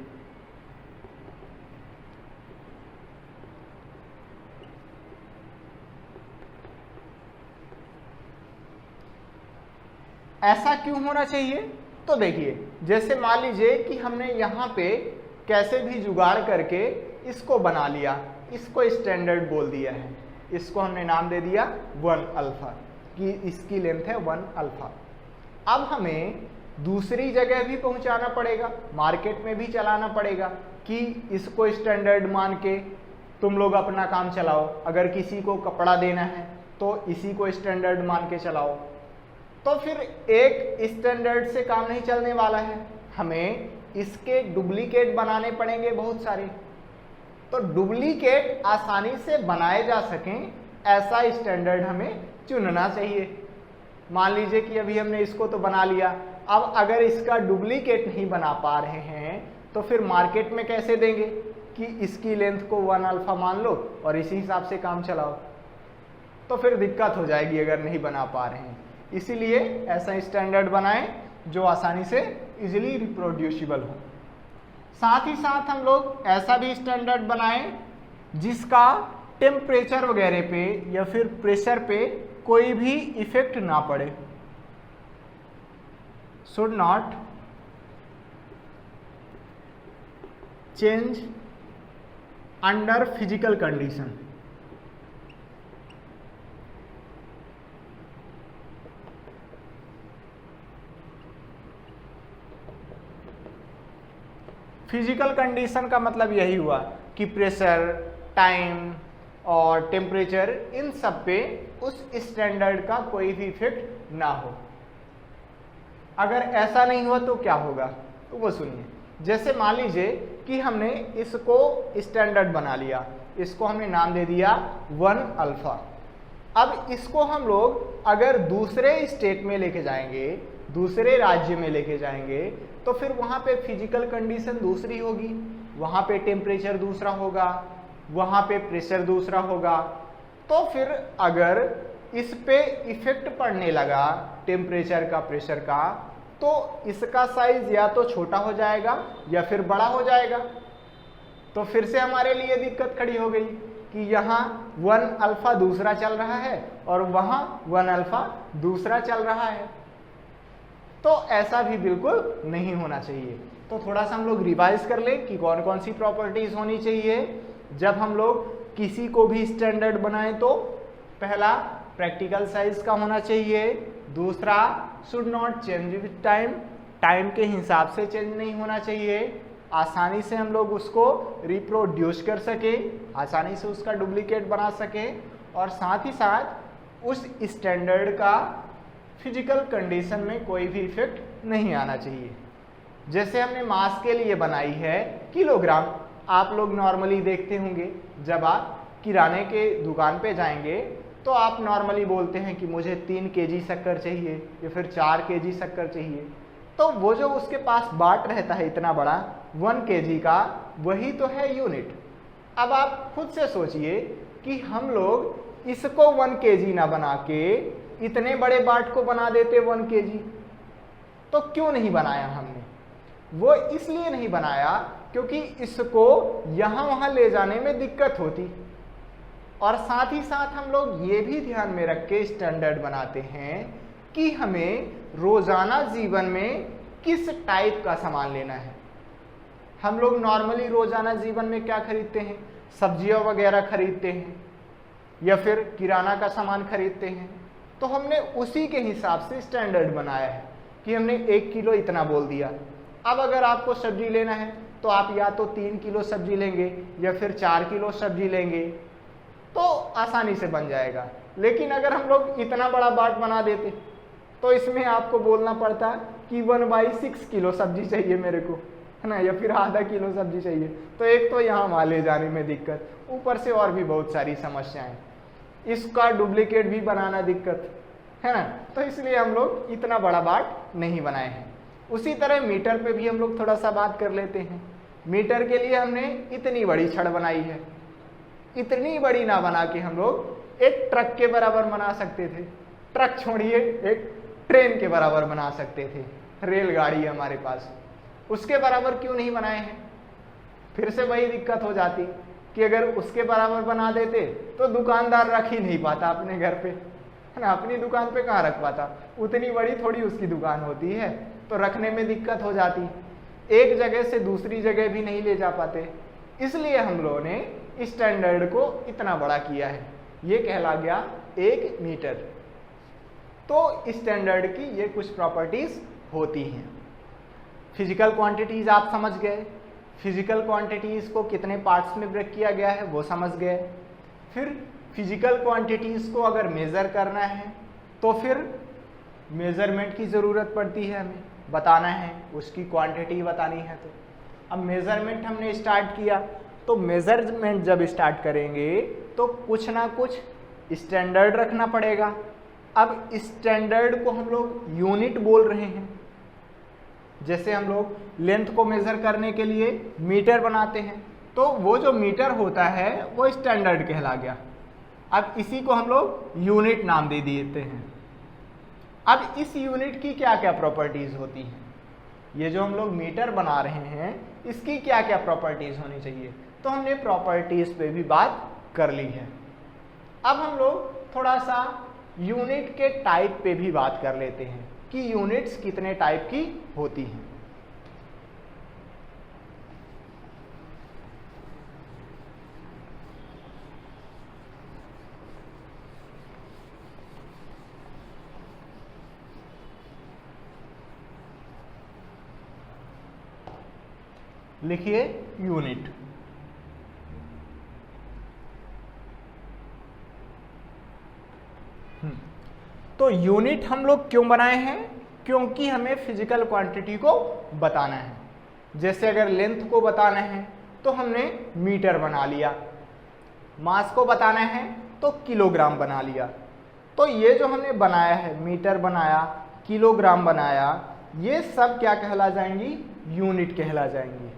ऐसा क्यों होना चाहिए? तो देखिए, जैसे मान लीजिए कि हमने यहाँ पे कैसे भी जुगाड़ करके इसको बना लिया, इसको स्टैंडर्ड बोल दिया है, इसको हमने नाम दे दिया 1 अल्फा कि इसकी लेंथ है 1 अल्फा। अब हमें दूसरी जगह भी पहुंचाना पड़ेगा, मार्केट में भी चलाना पड़ेगा कि इसको स्टैंडर्ड मान के तुम लोग अपना काम चलाओ। अगर किसी को कपड़ा देना है तो इसी को स्टैंडर्ड मान के चलाओ। तो फिर एक स्टैंडर्ड से काम नहीं चलने वाला है, हमें इसके डुप्लीकेट बनाने पड़ेंगे बहुत सारे। तो डुप्लीकेट आसानी से बनाए जा सकें ऐसा स्टैंडर्ड हमें चुनना चाहिए। मान लीजिए कि अभी हमने इसको तो बना लिया, अब अगर इसका डुप्लीकेट नहीं बना पा रहे हैं तो फिर मार्केट में कैसे देंगे कि इसकी लेंथ को 1 अल्फा मान लो और इसी हिसाब से काम चलाओ, तो फिर दिक्कत हो जाएगी अगर नहीं बना पा रहे हैं। इसीलिए ऐसा स्टैंडर्ड बनाएं जो आसानी से इजीली रिप्रोड्यूसिबल हो। साथ ही साथ हम लोग ऐसा भी स्टैंडर्ड बनाएं जिसका टेम्परेचर वगैरह पे या फिर प्रेशर पे कोई भी इफेक्ट ना पड़े। Should not change under physical condition. Physical condition का मतलब यही हुआ कि प्रेशर, टाइम और टेम्परेचर, इन सब पे उस स्टैंडर्ड का कोई भी इफेक्ट ना हो। अगर ऐसा नहीं हुआ तो क्या होगा, तो वो सुनिए। जैसे मान लीजिए कि हमने इसको स्टैंडर्ड बना लिया, इसको हमने नाम दे दिया 1 अल्फा। अब इसको हम लोग अगर दूसरे स्टेट में लेके जाएंगे, दूसरे राज्य में लेके जाएंगे, तो फिर वहाँ पे फिजिकल कंडीशन दूसरी होगी, वहाँ पे टेम्परेचर दूसरा होगा, वहाँ पे प्रेशर दूसरा होगा। तो फिर अगर इस पे इफेक्ट पड़ने लगा टेम्परेचर का, प्रेशर का, तो इसका साइज या तो छोटा हो जाएगा या फिर बड़ा हो जाएगा। तो फिर से हमारे लिए दिक्कत खड़ी हो गई कि यहाँ 1 अल्फा दूसरा चल रहा है और वहाँ 1 अल्फा दूसरा चल रहा है। तो ऐसा भी बिल्कुल नहीं होना चाहिए। तो थोड़ा सा हम लोग रिवाइज कर लें कि कौन कौन सी प्रॉपर्टीज होनी चाहिए जब हम लोग किसी को भी स्टैंडर्ड बनाएं। तो पहला, प्रैक्टिकल साइज का होना चाहिए। दूसरा, should not change with time, time के हिसाब से चेंज नहीं होना चाहिए। आसानी से हम लोग उसको रिप्रोड्यूस कर सके, आसानी से उसका डुप्लीकेट बना सके, और साथ ही साथ उस स्टैंडर्ड का फिजिकल कंडीशन में कोई भी इफेक्ट नहीं आना चाहिए। जैसे हमने मास के लिए बनाई है किलोग्राम, आप लोग नॉर्मली देखते होंगे जब आप किराने के दुकान पे जाएंगे तो आप नॉर्मली बोलते हैं कि मुझे 3 केजी शक्कर चाहिए या फिर 4 केजी शक्कर चाहिए। तो वो जो उसके पास बाट रहता है इतना बड़ा 1 केजी का, वही तो है यूनिट। अब आप खुद से सोचिए कि हम लोग इसको 1 केजी ना बना के इतने बड़े बाट को बना देते 1 केजी। तो क्यों नहीं बनाया हमने? वो इसलिए नहीं बनाया क्योंकि इसको यहाँ वहाँ ले जाने में दिक्कत होती। और साथ ही साथ हम लोग ये भी ध्यान में रख के स्टैंडर्ड बनाते हैं कि हमें रोजाना जीवन में किस टाइप का सामान लेना है। हम लोग नॉर्मली रोजाना जीवन में क्या खरीदते हैं? सब्जियां वगैरह खरीदते हैं या फिर किराना का सामान खरीदते हैं। तो हमने उसी के हिसाब से स्टैंडर्ड बनाया है कि हमने 1 किलो इतना बोल दिया। अब अगर आपको सब्जी लेना है तो आप या तो 3 किलो सब्जी लेंगे या फिर 4 किलो सब्जी लेंगे, तो आसानी से बन जाएगा। लेकिन अगर हम लोग इतना बड़ा बाट बना देते तो इसमें आपको बोलना पड़ता कि 1/6 किलो सब्जी चाहिए मेरे को, है ना, या फिर आधा किलो सब्जी चाहिए। तो एक तो यहाँ वहाँ ले जाने में दिक्कत, ऊपर से और भी बहुत सारी समस्याएं, इसका डुप्लीकेट भी बनाना दिक्कत, है ना। तो इसलिए हम लोग इतना बड़ा बाट नहीं बनाए हैं। उसी तरह मीटर पे भी हम लोग थोड़ा सा बात कर लेते हैं। मीटर के लिए हमने इतनी बड़ी छड़ बनाई है, इतनी बड़ी ना बना के हम लोग एक ट्रक के बराबर बना सकते थे। ट्रक छोड़िए, एक ट्रेन के बराबर बना सकते थे, रेलगाड़ी है हमारे पास, उसके बराबर क्यों नहीं बनाए हैं? फिर से वही दिक्कत हो जाती कि अगर उसके बराबर बना देते तो दुकानदार रख ही नहीं पाता अपने घर पे, है ना, अपनी दुकान पे कहाँ रख पाता, उतनी बड़ी थोड़ी उसकी दुकान होती है, तो रखने में दिक्कत हो जाती, एक जगह से दूसरी जगह भी नहीं ले जा पाते। इसलिए हम लोगों ने स्टैंडर्ड को इतना बड़ा किया है, ये कहला गया 1 मीटर। तो स्टैंडर्ड की ये कुछ प्रॉपर्टीज होती हैं। फिजिकल क्वांटिटीज आप समझ गए, फिजिकल क्वांटिटीज को कितने पार्ट्स में ब्रेक किया गया है वो समझ गए। फिर फिजिकल क्वांटिटीज को अगर मेजर करना है तो फिर मेजरमेंट की ज़रूरत पड़ती है, हमें बताना है, उसकी क्वांटिटी बतानी है। तो अब मेजरमेंट हमने स्टार्ट किया, तो मेजरमेंट जब स्टार्ट करेंगे तो कुछ ना कुछ स्टैंडर्ड रखना पड़ेगा। अब स्टैंडर्ड को हम लोग यूनिट बोल रहे हैं। जैसे हम लोग लेंथ को मेजर करने के लिए मीटर बनाते हैं, तो वो जो मीटर होता है वो स्टैंडर्ड कहला गया। अब इसी को हम लोग यूनिट नाम दे देते हैं। अब इस यूनिट की क्या क्या प्रॉपर्टीज होती हैं, ये जो हम लोग मीटर बना रहे हैं इसकी क्या क्या प्रॉपर्टीज होनी चाहिए, तो हमने प्रॉपर्टीज पे भी बात कर ली है। अब हम लोग थोड़ा सा यूनिट के टाइप पे भी बात कर लेते हैं कि यूनिट्स कितने टाइप की होती हैं। लिखिए यूनिट। तो यूनिट हम लोग क्यों बनाए हैं? क्योंकि हमें फिजिकल क्वांटिटी को बताना है। जैसे अगर लेंथ को बताना है तो हमने मीटर बना लिया, मास को बताना है तो किलोग्राम बना लिया। तो ये जो हमने बनाया है, मीटर बनाया, किलोग्राम बनाया, ये सब क्या कहला जाएंगी? यूनिट कहला जाएंगी।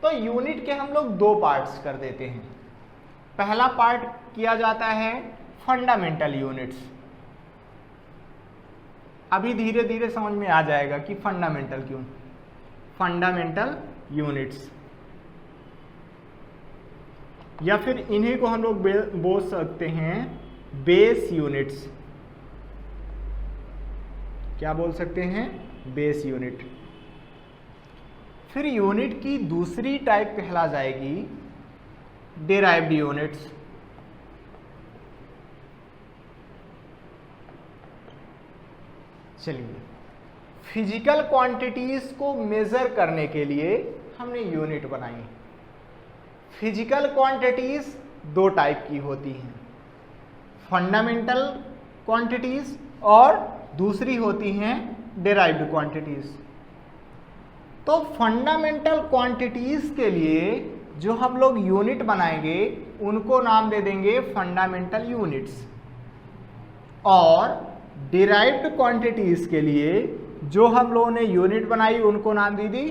तो यूनिट के हम लोग 2 पार्ट्स कर देते हैं। पहला पार्ट किया जाता है फंडामेंटल यूनिट्स। अभी धीरे धीरे समझ में आ जाएगा कि फंडामेंटल क्यों। फंडामेंटल यूनिट्स, या फिर इन्हीं को हम लोग बोल सकते हैं बेस यूनिट्स। क्या बोल सकते हैं? Base unit. फिर यूनिट की दूसरी टाइप कहला जाएगी डिराइव्ड यूनिट्स। चलिए, फिजिकल क्वांटिटीज को मेजर करने के लिए हमने यूनिट बनाई। फिजिकल क्वांटिटीज 2 टाइप की होती हैं, फंडामेंटल क्वांटिटीज और दूसरी होती हैं डिराइव्ड क्वांटिटीज। तो फंडामेंटल क्वांटिटीज के लिए जो हम लोग यूनिट बनाएंगे उनको नाम दे देंगे फंडामेंटल यूनिट्स, और डिराइव्ड क्वांटिटीज के लिए जो हम लोगों ने यूनिट बनाई उनको नाम दे दी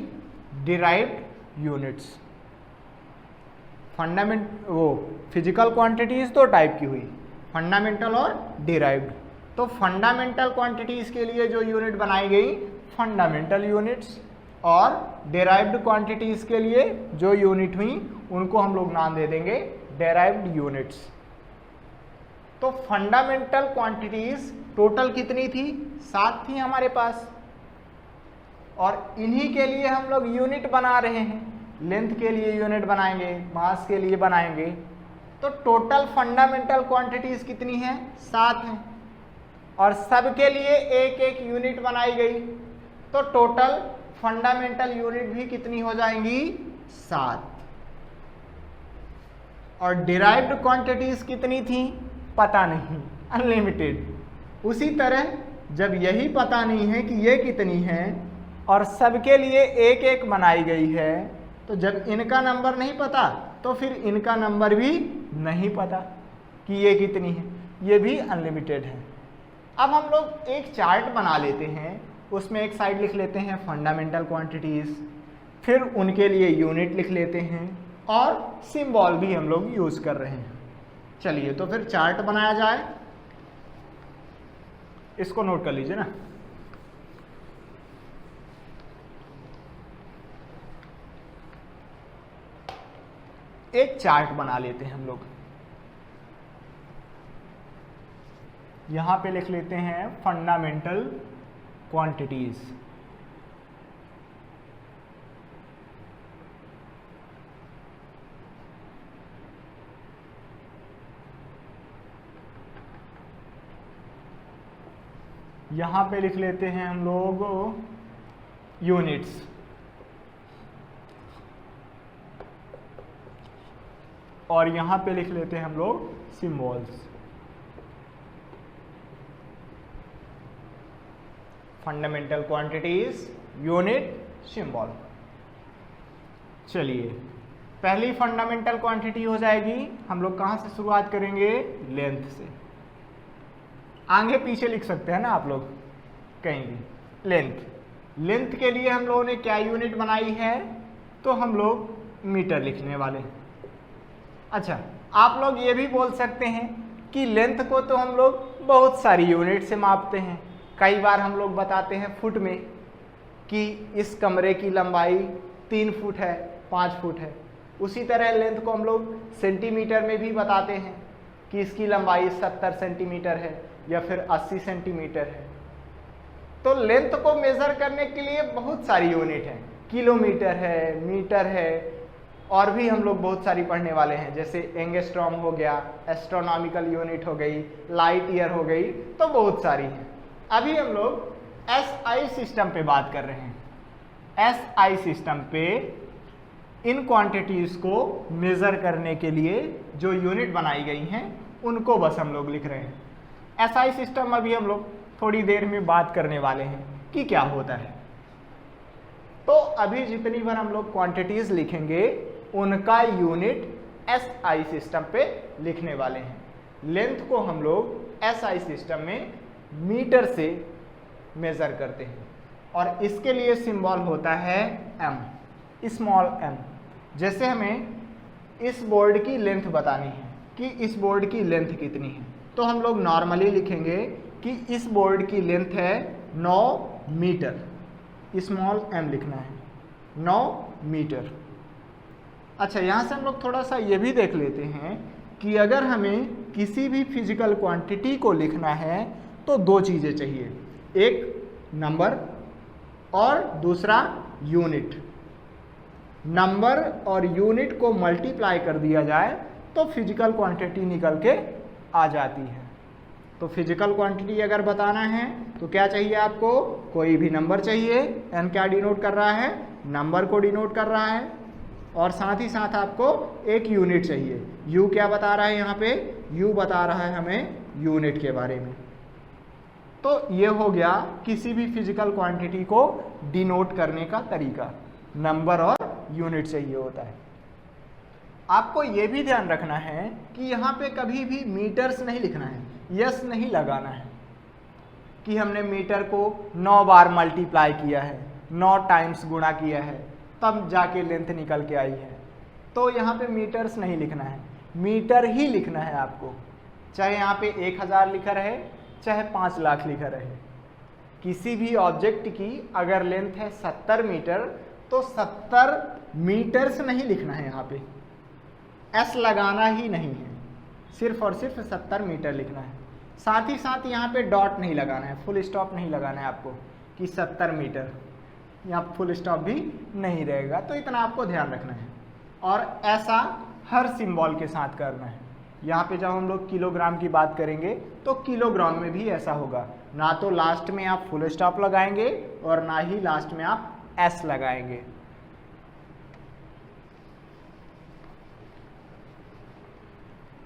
derived units. Physical quantities 2 type की हुई, फंडामेंटल और डिराइव्ड। तो फंडामेंटल क्वांटिटीज के लिए जो यूनिट बनाई गई फंडामेंटल यूनिट्स, और डिराइव्ड क्वांटिटीज के लिए जो यूनिट हुई उनको हम लोग नाम दे देंगे डिराइव्ड यूनिट्स। तो फंडामेंटल क्वांटिटीज टोटल कितनी थी? 7 थी हमारे पास, और इन्हीं के लिए हम लोग यूनिट बना रहे हैं। लेंथ के लिए यूनिट बनाएंगे, मास के लिए बनाएंगे। तो टोटल फंडामेंटल क्वांटिटीज कितनी हैं? 7 हैं, और सबके लिए एक एक यूनिट बनाई गई। तो टोटल फंडामेंटल यूनिट भी कितनी हो जाएंगी? 7। और डिराइव्ड क्वांटिटीज कितनी थी? पता नहीं, अनलिमिटेड। उसी तरह जब यही पता नहीं है कि ये कितनी है और सबके लिए एक एक बनाई गई है, तो जब इनका नंबर नहीं पता तो फिर इनका नंबर भी नहीं पता कि ये कितनी है, ये भी अनलिमिटेड है। अब हम लोग एक चार्ट बना लेते हैं, उसमें एक साइड लिख लेते हैं फंडामेंटल क्वांटिटीज, फिर उनके लिए यूनिट लिख लेते हैं, और सिंबल भी हम लोग यूज कर रहे हैं। चलिए, तो फिर चार्ट बनाया जाए, इसको नोट कर लीजिए ना। एक चार्ट बना लेते हैं हम लोग। यहां पे लिख लेते हैं फंडामेंटल क्वांटिटीज। यहां पे लिख लेते हैं हम लोग यूनिट्स। और यहां पे लिख लेते हैं हम लोग symbols. Fundamental quantities, unit, symbol. चलिए, पहली फंडामेंटल क्वांटिटी हो जाएगी, हम लोग कहां से शुरुआत करेंगे? लेंथ से। आगे पीछे लिख सकते हैं ना आप लोग कहीं भी। लेंथ के लिए हम लोगों ने क्या यूनिट बनाई है? तो हम लोग मीटर लिखने वाले। अच्छा, आप लोग ये भी बोल सकते हैं कि लेंथ को तो हम लोग बहुत सारी यूनिट से मापते हैं। कई बार हम लोग बताते हैं फुट में कि इस कमरे की लंबाई 3 फुट है, 5 फुट है। उसी तरह लेंथ को हम लोग सेंटीमीटर में भी बताते हैं कि इसकी लंबाई 70 सेंटीमीटर है या फिर 80 सेंटीमीटर है। तो लेंथ को मेजर करने के लिए बहुत सारी यूनिट हैं। किलोमीटर है, मीटर है, और भी हम लोग बहुत सारी पढ़ने वाले हैं, जैसे एंगस्ट्रॉम हो गया, एस्ट्रोनॉमिकल यूनिट हो गई, लाइट ईयर हो गई, तो बहुत सारी हैं। अभी हम लोग एसआई सिस्टम पे बात कर रहे हैं। एसआई सिस्टम पे इन क्वांटिटीज को मेजर करने के लिए जो यूनिट बनाई गई हैं उनको बस हम लोग लिख रहे हैं। एसआई सिस्टम अभी हम लोग थोड़ी देर में बात करने वाले हैं कि क्या होता है। तो अभी जितनी बार हम लोग क्वांटिटीज लिखेंगे उनका यूनिट एसआई सिस्टम पे लिखने वाले हैं। लेंथ को हम लोग एसआई सिस्टम में मीटर से मेजर करते हैं और इसके लिए सिंबल होता है एम, स्मॉल एम। जैसे हमें इस बोर्ड की लेंथ बतानी है कि इस बोर्ड की लेंथ कितनी है, तो हम लोग नॉर्मली लिखेंगे कि इस बोर्ड की लेंथ है 9 मीटर। स्मॉल एम लिखना है, 9 मीटर। अच्छा, यहाँ से हम लोग थोड़ा सा ये भी देख लेते हैं कि अगर हमें किसी भी फिजिकल क्वांटिटी को लिखना है तो 2 चीज़ें चाहिए, एक नंबर और दूसरा यूनिट। नंबर और यूनिट को मल्टीप्लाई कर दिया जाए तो फिजिकल क्वांटिटी निकल के आ जाती है। तो फिजिकल क्वांटिटी अगर बताना है तो क्या चाहिए आपको? कोई भी नंबर चाहिए। एन क्या डिनोट कर रहा है? नंबर को डिनोट कर रहा है। और साथ ही साथ आपको एक यूनिट चाहिए। यू क्या बता रहा है यहाँ पे? यू बता रहा है हमें यूनिट के बारे में। तो ये हो गया किसी भी फिजिकल क्वांटिटी को डिनोट करने का तरीका। नंबर और यूनिट चाहिए होता है। आपको ये भी ध्यान रखना है कि यहाँ पे कभी भी मीटर्स नहीं लिखना है, यस नहीं लगाना है कि हमने मीटर को 9 बार मल्टीप्लाई किया है, 9 टाइम्स गुणा किया है, तब जाके लेंथ निकल के आई है। तो यहाँ पे मीटर्स नहीं लिखना है, मीटर ही लिखना है आपको। चाहे यहाँ पे 1000 लिखा रहे, चाहे 5 लाख लिखा रहे। किसी भी ऑब्जेक्ट की अगर लेंथ है 70 मीटर तो 70 मीटर्स नहीं लिखना है, यहाँ पे एस लगाना ही नहीं है, सिर्फ और सिर्फ 70 मीटर लिखना है। साथ ही साथ यहाँ पे डॉट नहीं लगाना है, फुल स्टॉप नहीं लगाना है आपको कि 70 मीटर, यहाँ फुल स्टॉप भी नहीं रहेगा। तो इतना आपको ध्यान रखना है और ऐसा हर सिंबल के साथ करना है। यहाँ पे जब हम लोग किलोग्राम की बात करेंगे तो किलोग्राम में भी ऐसा होगा, ना तो लास्ट में आप फुल स्टॉप लगाएंगे और ना ही लास्ट में आप एस लगाएंगे।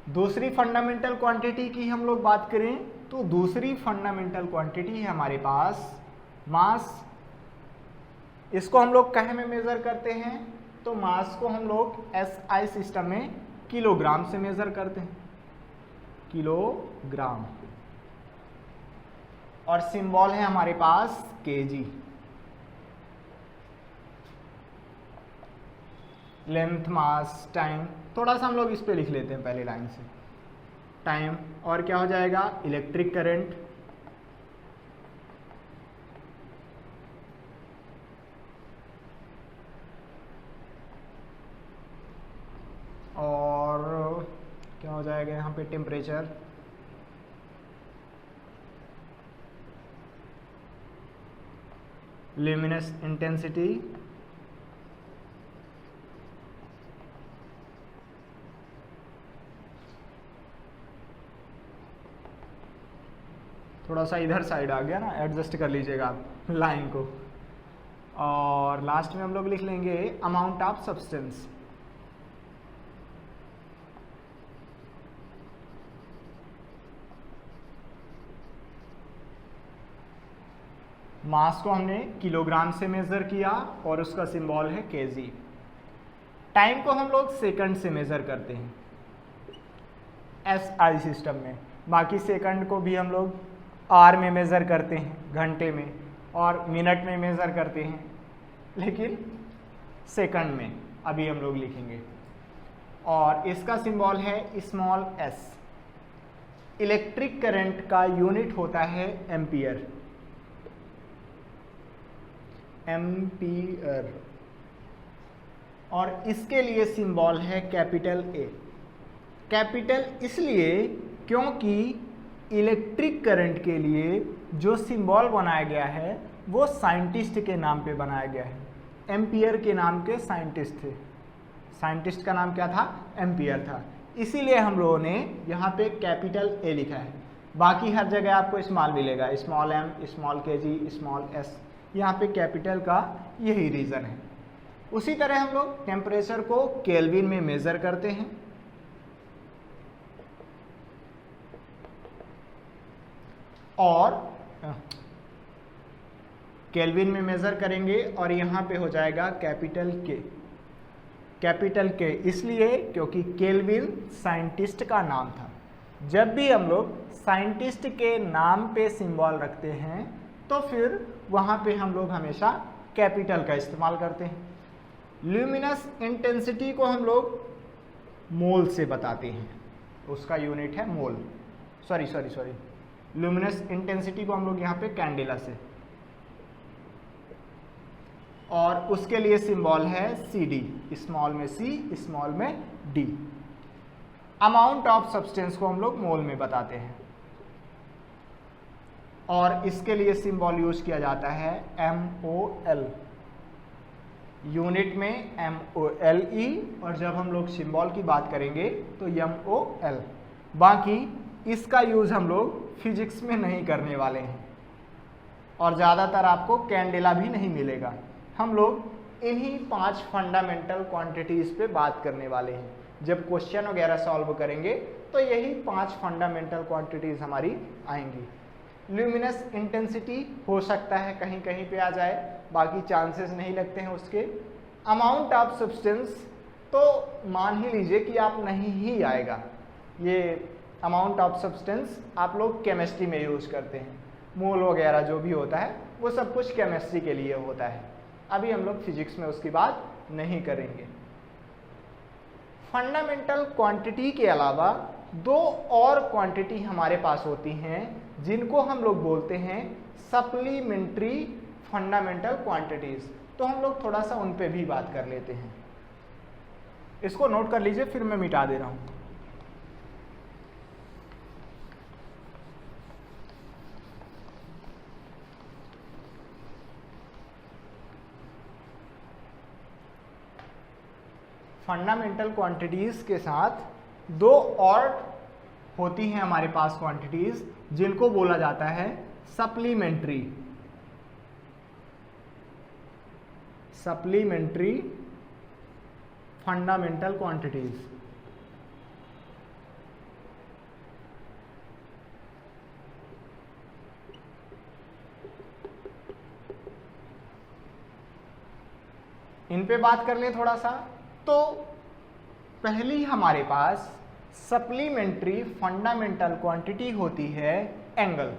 दूसरी फंडामेंटल क्वांटिटी की हम लोग बात करें तो दूसरी फंडामेंटल क्वांटिटी है हमारे पास मास। इसको हम लोग कहे में मेजर करते हैं? तो मास को हम लोग एसआई सिस्टम में किलोग्राम से मेजर करते हैं, किलोग्राम। और सिंबल है हमारे पास केजी। लेंथ, मास, टाइम, थोड़ा सा हम लोग इस पे लिख लेते हैं पहले लाइन से। टाइम और क्या हो जाएगा? इलेक्ट्रिक करंट, जाएगा यहाँ पे टेम्परेचर, ल्यूमिनस इंटेंसिटी, थोड़ा सा इधर साइड आ गया ना, एडजस्ट कर लीजिएगा आप लाइन को। और लास्ट में हम लोग लिख लेंगे अमाउंट ऑफ सब्सटेंस। मास को हमने किलोग्राम से मेजर किया और उसका सिंबल है केजी। टाइम को हम लोग सेकंड से मेजर करते हैं एसआई सिस्टम में, बाकी सेकंड को भी हम लोग आर में मेजर करते हैं, घंटे में, और मिनट में मेजर करते हैं, लेकिन सेकंड में अभी हम लोग लिखेंगे। और इसका सिंबल है स्मॉल एस। इलेक्ट्रिक करंट का यूनिट होता है एम्पियर, एम्पियर, और इसके लिए सिंबल है कैपिटल ए। कैपिटल इसलिए क्योंकि इलेक्ट्रिक करंट के लिए जो सिंबल बनाया गया है वो साइंटिस्ट के नाम पे बनाया गया है। एम्पियर के नाम के साइंटिस्ट थे, साइंटिस्ट का नाम क्या था? एम्पियर था, इसीलिए हम लोगों ने यहाँ पे कैपिटल ए लिखा है। बाकी हर जगह आपको स्मॉल मिलेगा, स्मॉल एम, स्मॉल के जी, स्मॉल एस, यहाँ पे कैपिटल का यही रीज़न है। उसी तरह हम लोग टेम्परेचर को केल्विन में मेज़र करते हैं, और केल्विन में मेज़र करेंगे और यहाँ पे हो जाएगा कैपिटल के। कैपिटल के इसलिए क्योंकि केल्विन साइंटिस्ट का नाम था। जब भी हम लोग साइंटिस्ट के नाम पे सिंबल रखते हैं तो फिर वहाँ पे हम लोग हमेशा कैपिटल का इस्तेमाल करते हैं। ल्यूमिनस इंटेंसिटी को हम लोग मोल से बताते हैं, उसका यूनिट है मोल। सॉरी ल्यूमिनस इंटेंसिटी को हम लोग यहाँ पे कैंडेला से, और उसके लिए सिंबल है सी डी, स्मॉल में सी, स्मॉल में डी। अमाउंट ऑफ सब्सटेंस को हम लोग मोल में बताते हैं, और इसके लिए सिंबल यूज किया जाता है MOL, यूनिट में MOLE, और जब हम लोग सिंबल की बात करेंगे तो MOL। बाकी इसका यूज हम लोग फिजिक्स में नहीं करने वाले हैं, और ज़्यादातर आपको कैंडेला भी नहीं मिलेगा। हम लोग इन्हीं 5 फंडामेंटल क्वांटिटीज़ पे बात करने वाले हैं। जब क्वेश्चन वगैरह सॉल्व करेंगे तो यही 5 फंडामेंटल क्वांटिटीज़ हमारी आएंगी। ल्यूमिनस इंटेंसिटी हो सकता है कहीं कहीं पे आ जाए, बाकी चांसेस नहीं लगते हैं उसके। अमाउंट ऑफ सब्सटेंस तो मान ही लीजिए कि आप नहीं ही आएगा। ये अमाउंट ऑफ सब्सटेंस आप लोग केमिस्ट्री में यूज करते हैं, मोल वगैरह जो भी होता है वो सब कुछ केमिस्ट्री के लिए होता है। अभी हम लोग फिजिक्स में उसकी बात नहीं करेंगे। फंडामेंटल क्वांटिटी के अलावा 2 और क्वांटिटी हमारे पास होती हैं जिनको हम लोग बोलते हैं सप्लीमेंट्री फंडामेंटल क्वांटिटीज। तो हम लोग थोड़ा सा उन पे भी बात कर लेते हैं। इसको नोट कर लीजिए, फिर मैं मिटा दे रहा हूं। फंडामेंटल क्वांटिटीज के साथ 2 और होती हैं हमारे पास क्वांटिटीज जिनको बोला जाता है सप्लीमेंट्री फंडामेंटल क्वांटिटीज। इन पे बात कर लें थोड़ा सा। तो पहली हमारे पास सप्लीमेंट्री फंडामेंटल क्वांटिटी होती है एंगल,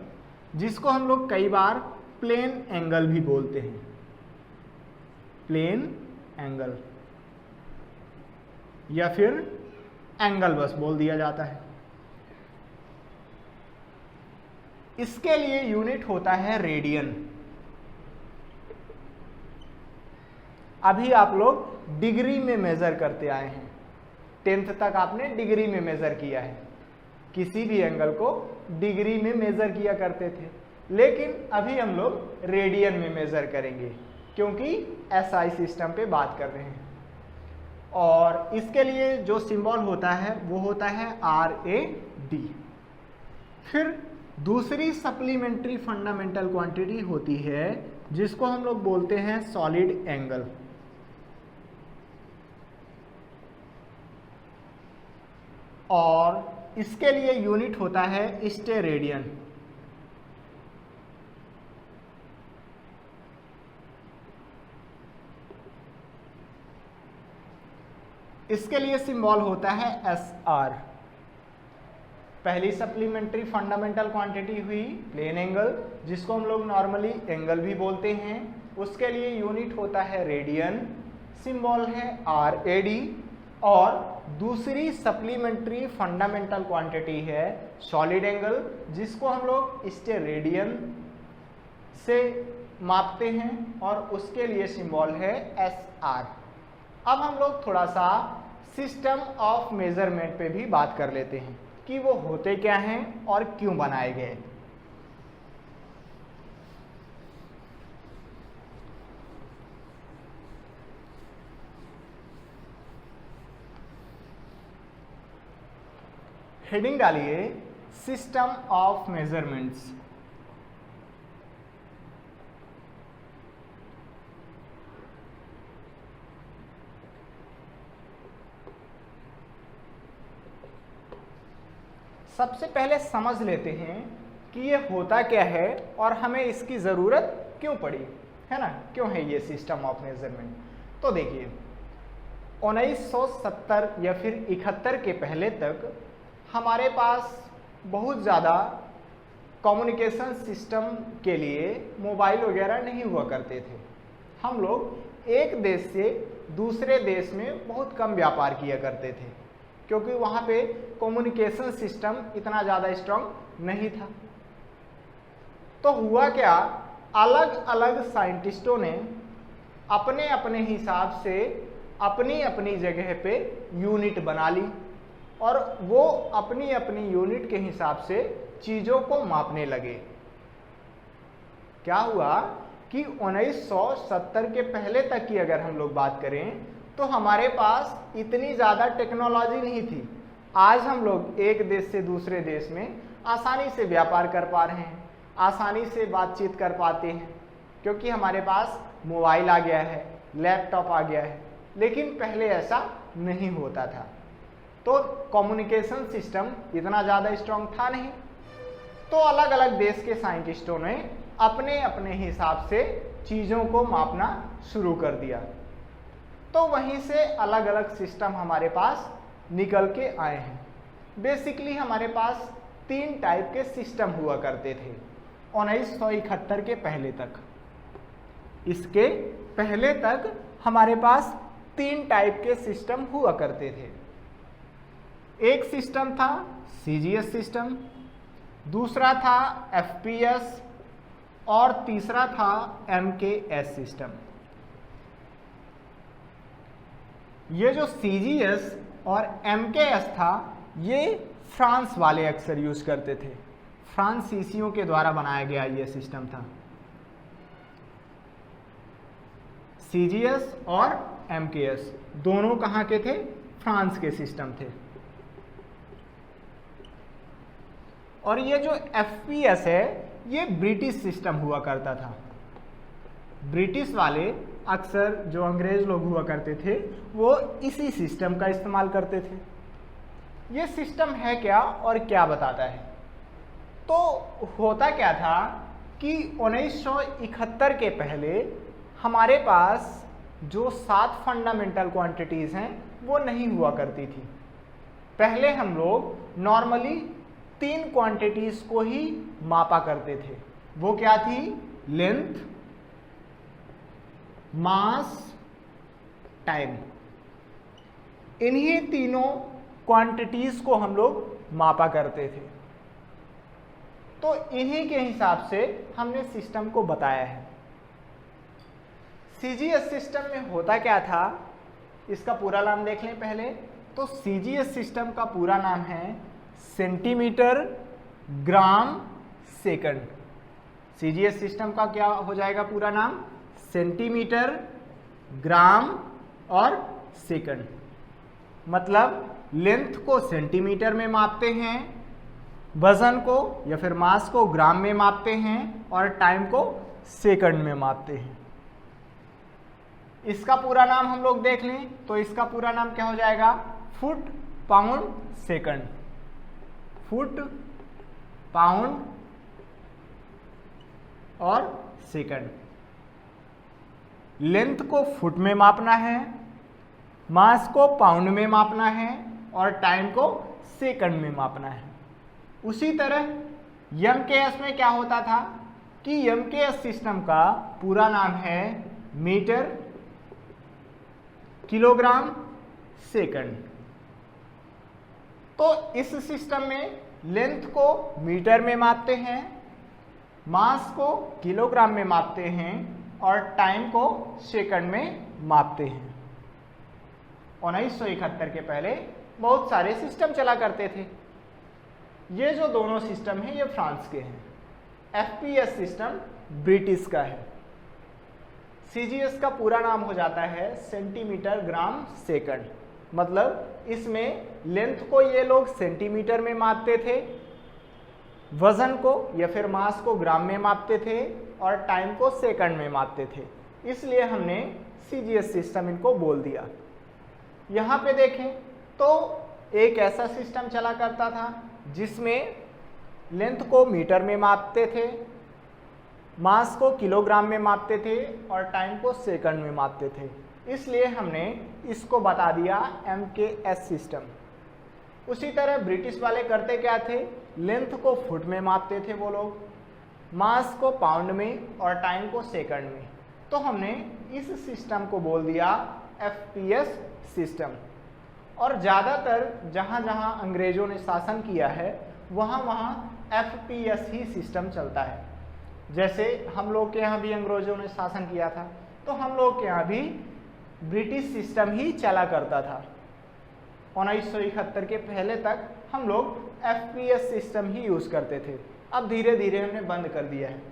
जिसको हम लोग कई बार प्लेन एंगल भी बोलते हैं। प्लेन एंगल या फिर एंगल बस बोल दिया जाता है। इसके लिए यूनिट होता है रेडियन। अभी आप लोग डिग्री में मेजर करते आए हैं, 10th तक आपने डिग्री में मेजर किया है, किसी भी एंगल को डिग्री में मेजर किया करते थे, लेकिन अभी हम लोग रेडियन में मेजर करेंगे क्योंकि एसआई सिस्टम पे बात कर रहे हैं। और इसके लिए जो सिंबल होता है वो होता है RAD। फिर दूसरी सप्लीमेंट्री फंडामेंटल क्वांटिटी होती है जिसको हम लोग बोलते हैं सॉलिड एंगल। और इसके लिए यूनिट होता है स्टेरेडियन। इसके लिए सिंबल होता है SR। पहली सप्लीमेंट्री फंडामेंटल क्वांटिटी हुई प्लेन एंगल, जिसको हम लोग नॉर्मली एंगल भी बोलते हैं, उसके लिए यूनिट होता है रेडियन, सिंबल है RAD। और दूसरी सप्लीमेंट्री फंडामेंटल क्वांटिटी है सॉलिड एंगल, जिसको हम लोग स्टेरेडियन से मापते हैं और उसके लिए सिंबल है SR। अब हम लोग थोड़ा सा सिस्टम ऑफ मेजरमेंट पे भी बात कर लेते हैं कि वो होते क्या हैं और क्यों बनाए गए। हेडिंग डालिए सिस्टम ऑफ मेजरमेंट्स। सबसे पहले समझ लेते हैं कि ये होता क्या है और हमें इसकी ज़रूरत क्यों पड़ी, है ना, क्यों है ये सिस्टम ऑफ मेजरमेंट। तो देखिए 1970 या फिर 71 के पहले तक हमारे पास बहुत ज़्यादा कम्युनिकेशन सिस्टम के लिए मोबाइल वगैरह नहीं हुआ करते थे। हम लोग एक देश से दूसरे देश में बहुत कम व्यापार किया करते थे क्योंकि वहाँ पे कम्युनिकेशन सिस्टम इतना ज़्यादा स्ट्रांग नहीं था। तो हुआ क्या, अलग अलग साइंटिस्टों ने अपने अपने हिसाब से अपनी अपनी जगह पे यूनिट बना ली और वो अपनी अपनी यूनिट के हिसाब से चीज़ों को मापने लगे। क्या हुआ कि 1970 के पहले तक की अगर हम लोग बात करें तो हमारे पास इतनी ज़्यादा टेक्नोलॉजी नहीं थी। आज हम लोग एक देश से दूसरे देश में आसानी से व्यापार कर पा रहे हैं, आसानी से बातचीत कर पाते हैं क्योंकि हमारे पास मोबाइल आ गया है, लैपटॉप आ गया है। लेकिन पहले ऐसा नहीं होता था, तो कम्युनिकेशन सिस्टम इतना ज़्यादा स्ट्रांग था नहीं। तो अलग अलग देश के साइंटिस्टों ने अपने अपने हिसाब से चीज़ों को मापना शुरू कर दिया। तो वहीं से अलग अलग सिस्टम हमारे पास निकल के आए हैं। बेसिकली हमारे पास 3 टाइप के सिस्टम हुआ करते थे 1971 के पहले तक। इसके पहले तक हमारे पास 3 टाइप के सिस्टम हुआ करते थे। एक सिस्टम था CGS सिस्टम, दूसरा था FPS और तीसरा था MKS सिस्टम। ये जो CGS और MKS था ये फ्रांस वाले अक्सर यूज करते थे, फ्रांसीसियों के द्वारा बनाया गया ये सिस्टम था। CGS और MKS दोनों कहाँ के थे, फ्रांस के सिस्टम थे। और ये जो FPS है ये ब्रिटिश सिस्टम हुआ करता था। ब्रिटिश वाले अक्सर जो अंग्रेज लोग हुआ करते थे वो इसी सिस्टम का इस्तेमाल करते थे। ये सिस्टम है क्या और क्या बताता है, तो होता क्या था कि 1971 के पहले हमारे पास जो 7 फंडामेंटल क्वांटिटीज़ हैं वो नहीं हुआ करती थी। पहले हम लोग नॉर्मली 3 क्वांटिटीज़ को ही मापा करते थे। वो क्या थी, लेंथ, मास, टाइम। इन्हीं तीनों क्वांटिटीज को हम लोग मापा करते थे। तो इन्हीं के हिसाब से हमने सिस्टम को बताया है। CGS सिस्टम में होता क्या था, इसका पूरा नाम देख लें पहले। तो CGS सिस्टम का पूरा नाम है centimetre gram second. CGS system का क्या हो जाएगा पूरा नाम? सेंटीमीटर ग्राम और सेकंड। मतलब लेंथ को सेंटीमीटर में मापते हैं, वजन को या फिर मास को ग्राम में मापते हैं और टाइम को सेकंड में मापते हैं। इसका पूरा नाम हम लोग देख लें तो इसका पूरा नाम क्या हो जाएगा? Foot pound second. Foot pound और सेकंड। लेंथ को फुट में मापना है, मास को पाउंड में मापना है और टाइम को सेकंड में मापना है। उसी तरह एमकेएस में क्या होता था कि एमकेएस सिस्टम का पूरा नाम है मीटर किलोग्राम सेकंड। तो इस सिस्टम में लेंथ को मीटर में मापते हैं, मास को किलोग्राम में मापते हैं और टाइम को सेकंड में मापते हैं। 1971 के पहले बहुत सारे सिस्टम चला करते थे। ये जो दोनों सिस्टम हैं ये फ्रांस के हैं। एफपीएस सिस्टम ब्रिटिश का है। सीजीएस का पूरा नाम हो जाता है सेंटीमीटर ग्राम सेकंड। मतलब इसमें लेंथ को ये लोग सेंटीमीटर में मापते थे, वजन को या फिर मास को ग्राम में मापते थे और टाइम को सेकंड में मापते थे। इसलिए हमने सीजीएस सिस्टम इनको बोल दिया। यहाँ पे देखें तो एक ऐसा सिस्टम चला करता था जिसमें लेंथ को मीटर में मापते थे, मास को किलोग्राम में मापते थे और टाइम को सेकंड में मापते थे। इसलिए हमने इसको बता दिया एमकेएस सिस्टम। उसी तरह ब्रिटिश वाले करते क्या थे? लेंथ को फुट में मापते थे वो लोग, मास को पाउंड में और टाइम को सेकंड में। तो हमने इस सिस्टम को बोल दिया एफपीएस सिस्टम। और ज़्यादातर जहाँ जहाँ अंग्रेजों ने शासन किया है वहाँ वहाँ एफपीएस ही सिस्टम चलता है। जैसे हम लोग के यहाँ भी अंग्रेजों ने शासन किया था तो हम लोग के यहाँ भी ब्रिटिश सिस्टम ही चला करता था। 1971 के पहले तक हम लोग एफपीएस सिस्टम ही यूज़ करते थे। अब धीरे धीरे हमने बंद कर दिया है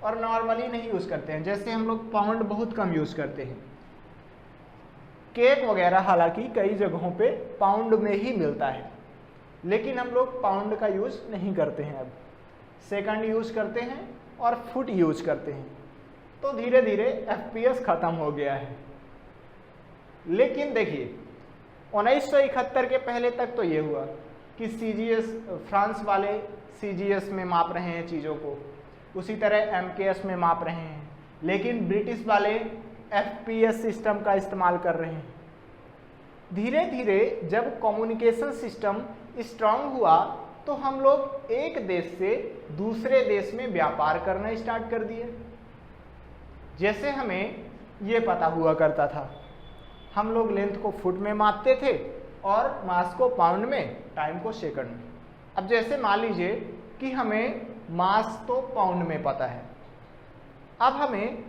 और नॉर्मली नहीं यूज़ करते हैं। जैसे हम लोग पाउंड बहुत कम यूज़ करते हैं। केक वगैरह हालांकि कई जगहों पे पाउंड में ही मिलता है, लेकिन हम लोग पाउंड का यूज़ नहीं करते हैं। अब सेकंड यूज़ करते हैं और फुट यूज़ करते हैं। तो धीरे धीरे एफपीएस ख़त्म हो गया है। लेकिन देखिए 1971 के पहले तक तो ये हुआ कि सीजीएस फ्रांस वाले सीजीएस में माप रहे हैं चीज़ों को, उसी तरह एमकेएस में माप रहे हैं, लेकिन ब्रिटिश वाले एफपीएस सिस्टम का इस्तेमाल कर रहे हैं। धीरे धीरे जब कम्युनिकेशन सिस्टम स्ट्रांग हुआ तो हम लोग एक देश से दूसरे देश में व्यापार करना स्टार्ट कर दिए। जैसे हमें ये पता हुआ करता था, हम लोग लेंथ को फुट में मापते थे और मास को पाउंड में, टाइम को सेकंड में। अब जैसे मान लीजिए कि हमें मास तो पाउंड में पता है, अब हमें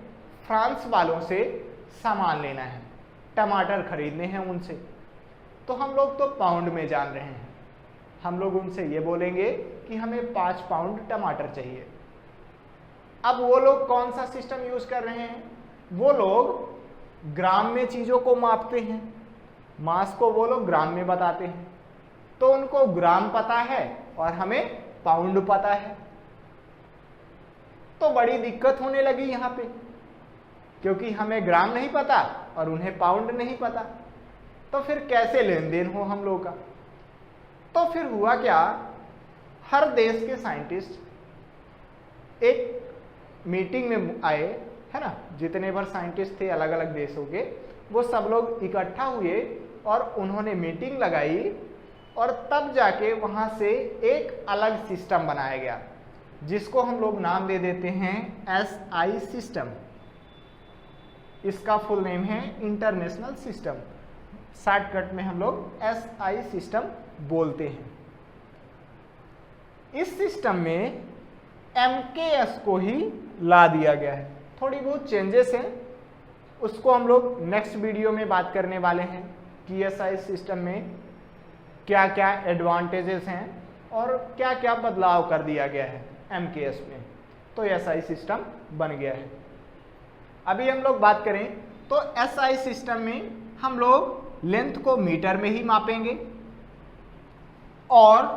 फ्रांस वालों से सामान लेना है, टमाटर खरीदने हैं उनसे, तो हम लोग तो पाउंड में जान रहे हैं। हम लोग उनसे ये बोलेंगे कि हमें 5 पाउंड टमाटर चाहिए। अब वो लोग कौन सा सिस्टम यूज़ कर रहे हैं? वो लोग ग्राम में चीज़ों को मापते हैं, मास को वो लोग ग्राम में बताते हैं। तो उनको ग्राम पता है और हमें पाउंड पता है। तो बड़ी दिक्कत होने लगी यहाँ पे, क्योंकि हमें ग्राम नहीं पता और उन्हें पाउंड नहीं पता। तो फिर कैसे लेन देन हो हम लोग का? तो फिर हुआ क्या, हर देश के साइंटिस्ट एक मीटिंग में आए, है ना, जितने भर साइंटिस्ट थे अलग अलग देशों के, वो सब लोग इकट्ठा हुए और उन्होंने मीटिंग लगाई और तब जाके वहाँ से एक अलग सिस्टम बनाया गया जिसको हम लोग नाम दे देते हैं एसआई सिस्टम। इसका फुल नेम है इंटरनेशनल सिस्टम। शॉर्टकट में हम लोग एसआई सिस्टम बोलते हैं। इस सिस्टम में एमकेएस को ही ला दिया गया है। थोड़ी बहुत चेंजेस हैं, उसको हम लोग नेक्स्ट वीडियो में बात करने वाले हैं कि एसआई सिस्टम में क्या क्या एडवांटेजेस हैं और क्या क्या बदलाव कर दिया गया है MKS में, तो SI सिस्टम बन गया है। अभी हम लोग बात करें तो SI सिस्टम में हम लोग लेंथ को मीटर में ही मापेंगे और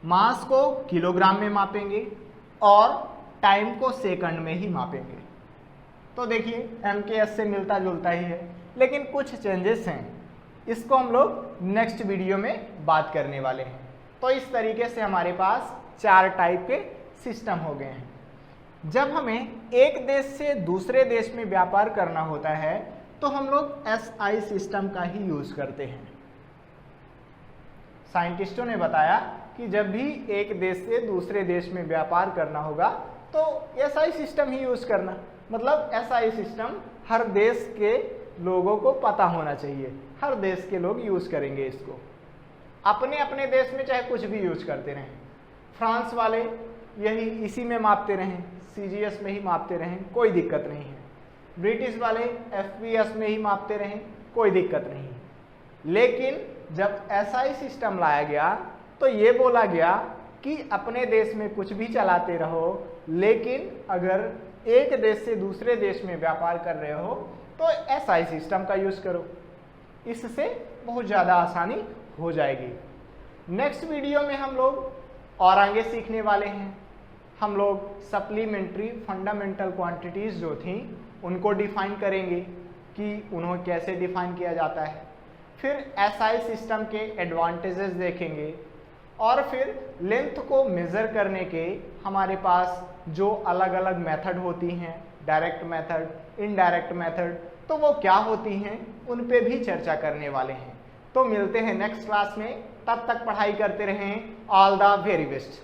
मास को किलोग्राम में मापेंगे और टाइम को सेकंड में ही मापेंगे। तो देखिए MKS से मिलता जुलता ही है, लेकिन कुछ चेंजेस हैं, इसको हम लोग नेक्स्ट वीडियो में बात करने वाले हैं। तो इस तरीके से हमारे पास 4 टाइप के सिस्टम हो गए हैं। जब हमें एक देश से दूसरे देश में व्यापार करना होता है तो हम लोग SI सिस्टम का ही यूज करते हैं। साइंटिस्टों ने बताया कि जब भी एक देश से दूसरे देश में व्यापार करना होगा तो SI सिस्टम ही यूज करना, मतलब SI सिस्टम हर देश के लोगों को पता होना चाहिए, हर देश के लोग यूज करेंगे इसको। अपने अपने देश में चाहे कुछ भी यूज करते रहें, फ्रांस वाले यही इसी में मापते रहें, CGS में ही मापते रहें, कोई दिक्कत नहीं है। ब्रिटिश वाले FPS में ही मापते रहें, कोई दिक्कत नहीं है। लेकिन जब SI सिस्टम लाया गया तो ये बोला गया कि अपने देश में कुछ भी चलाते रहो, लेकिन अगर एक देश से दूसरे देश में व्यापार कर रहे हो तो SI सिस्टम का यूज करो, इससे बहुत ज़्यादा आसानी हो जाएगी। नेक्स्ट वीडियो में हम लोग और आगे सीखने वाले हैं। हम लोग सप्लीमेंट्री फंडामेंटल क्वांटिटीज़ जो थी उनको डिफाइन करेंगे कि उन्हें कैसे डिफाइन किया जाता है, फिर SI सिस्टम के एडवांटेजेस देखेंगे और फिर लेंथ को मेज़र करने के हमारे पास जो अलग अलग मेथड होती हैं, डायरेक्ट मेथड, इनडायरेक्ट मेथड, तो वो क्या होती हैं उन पे भी चर्चा करने वाले हैं। तो मिलते हैं नेक्स्ट क्लास में, तब तक पढ़ाई करते रहें। All the very best.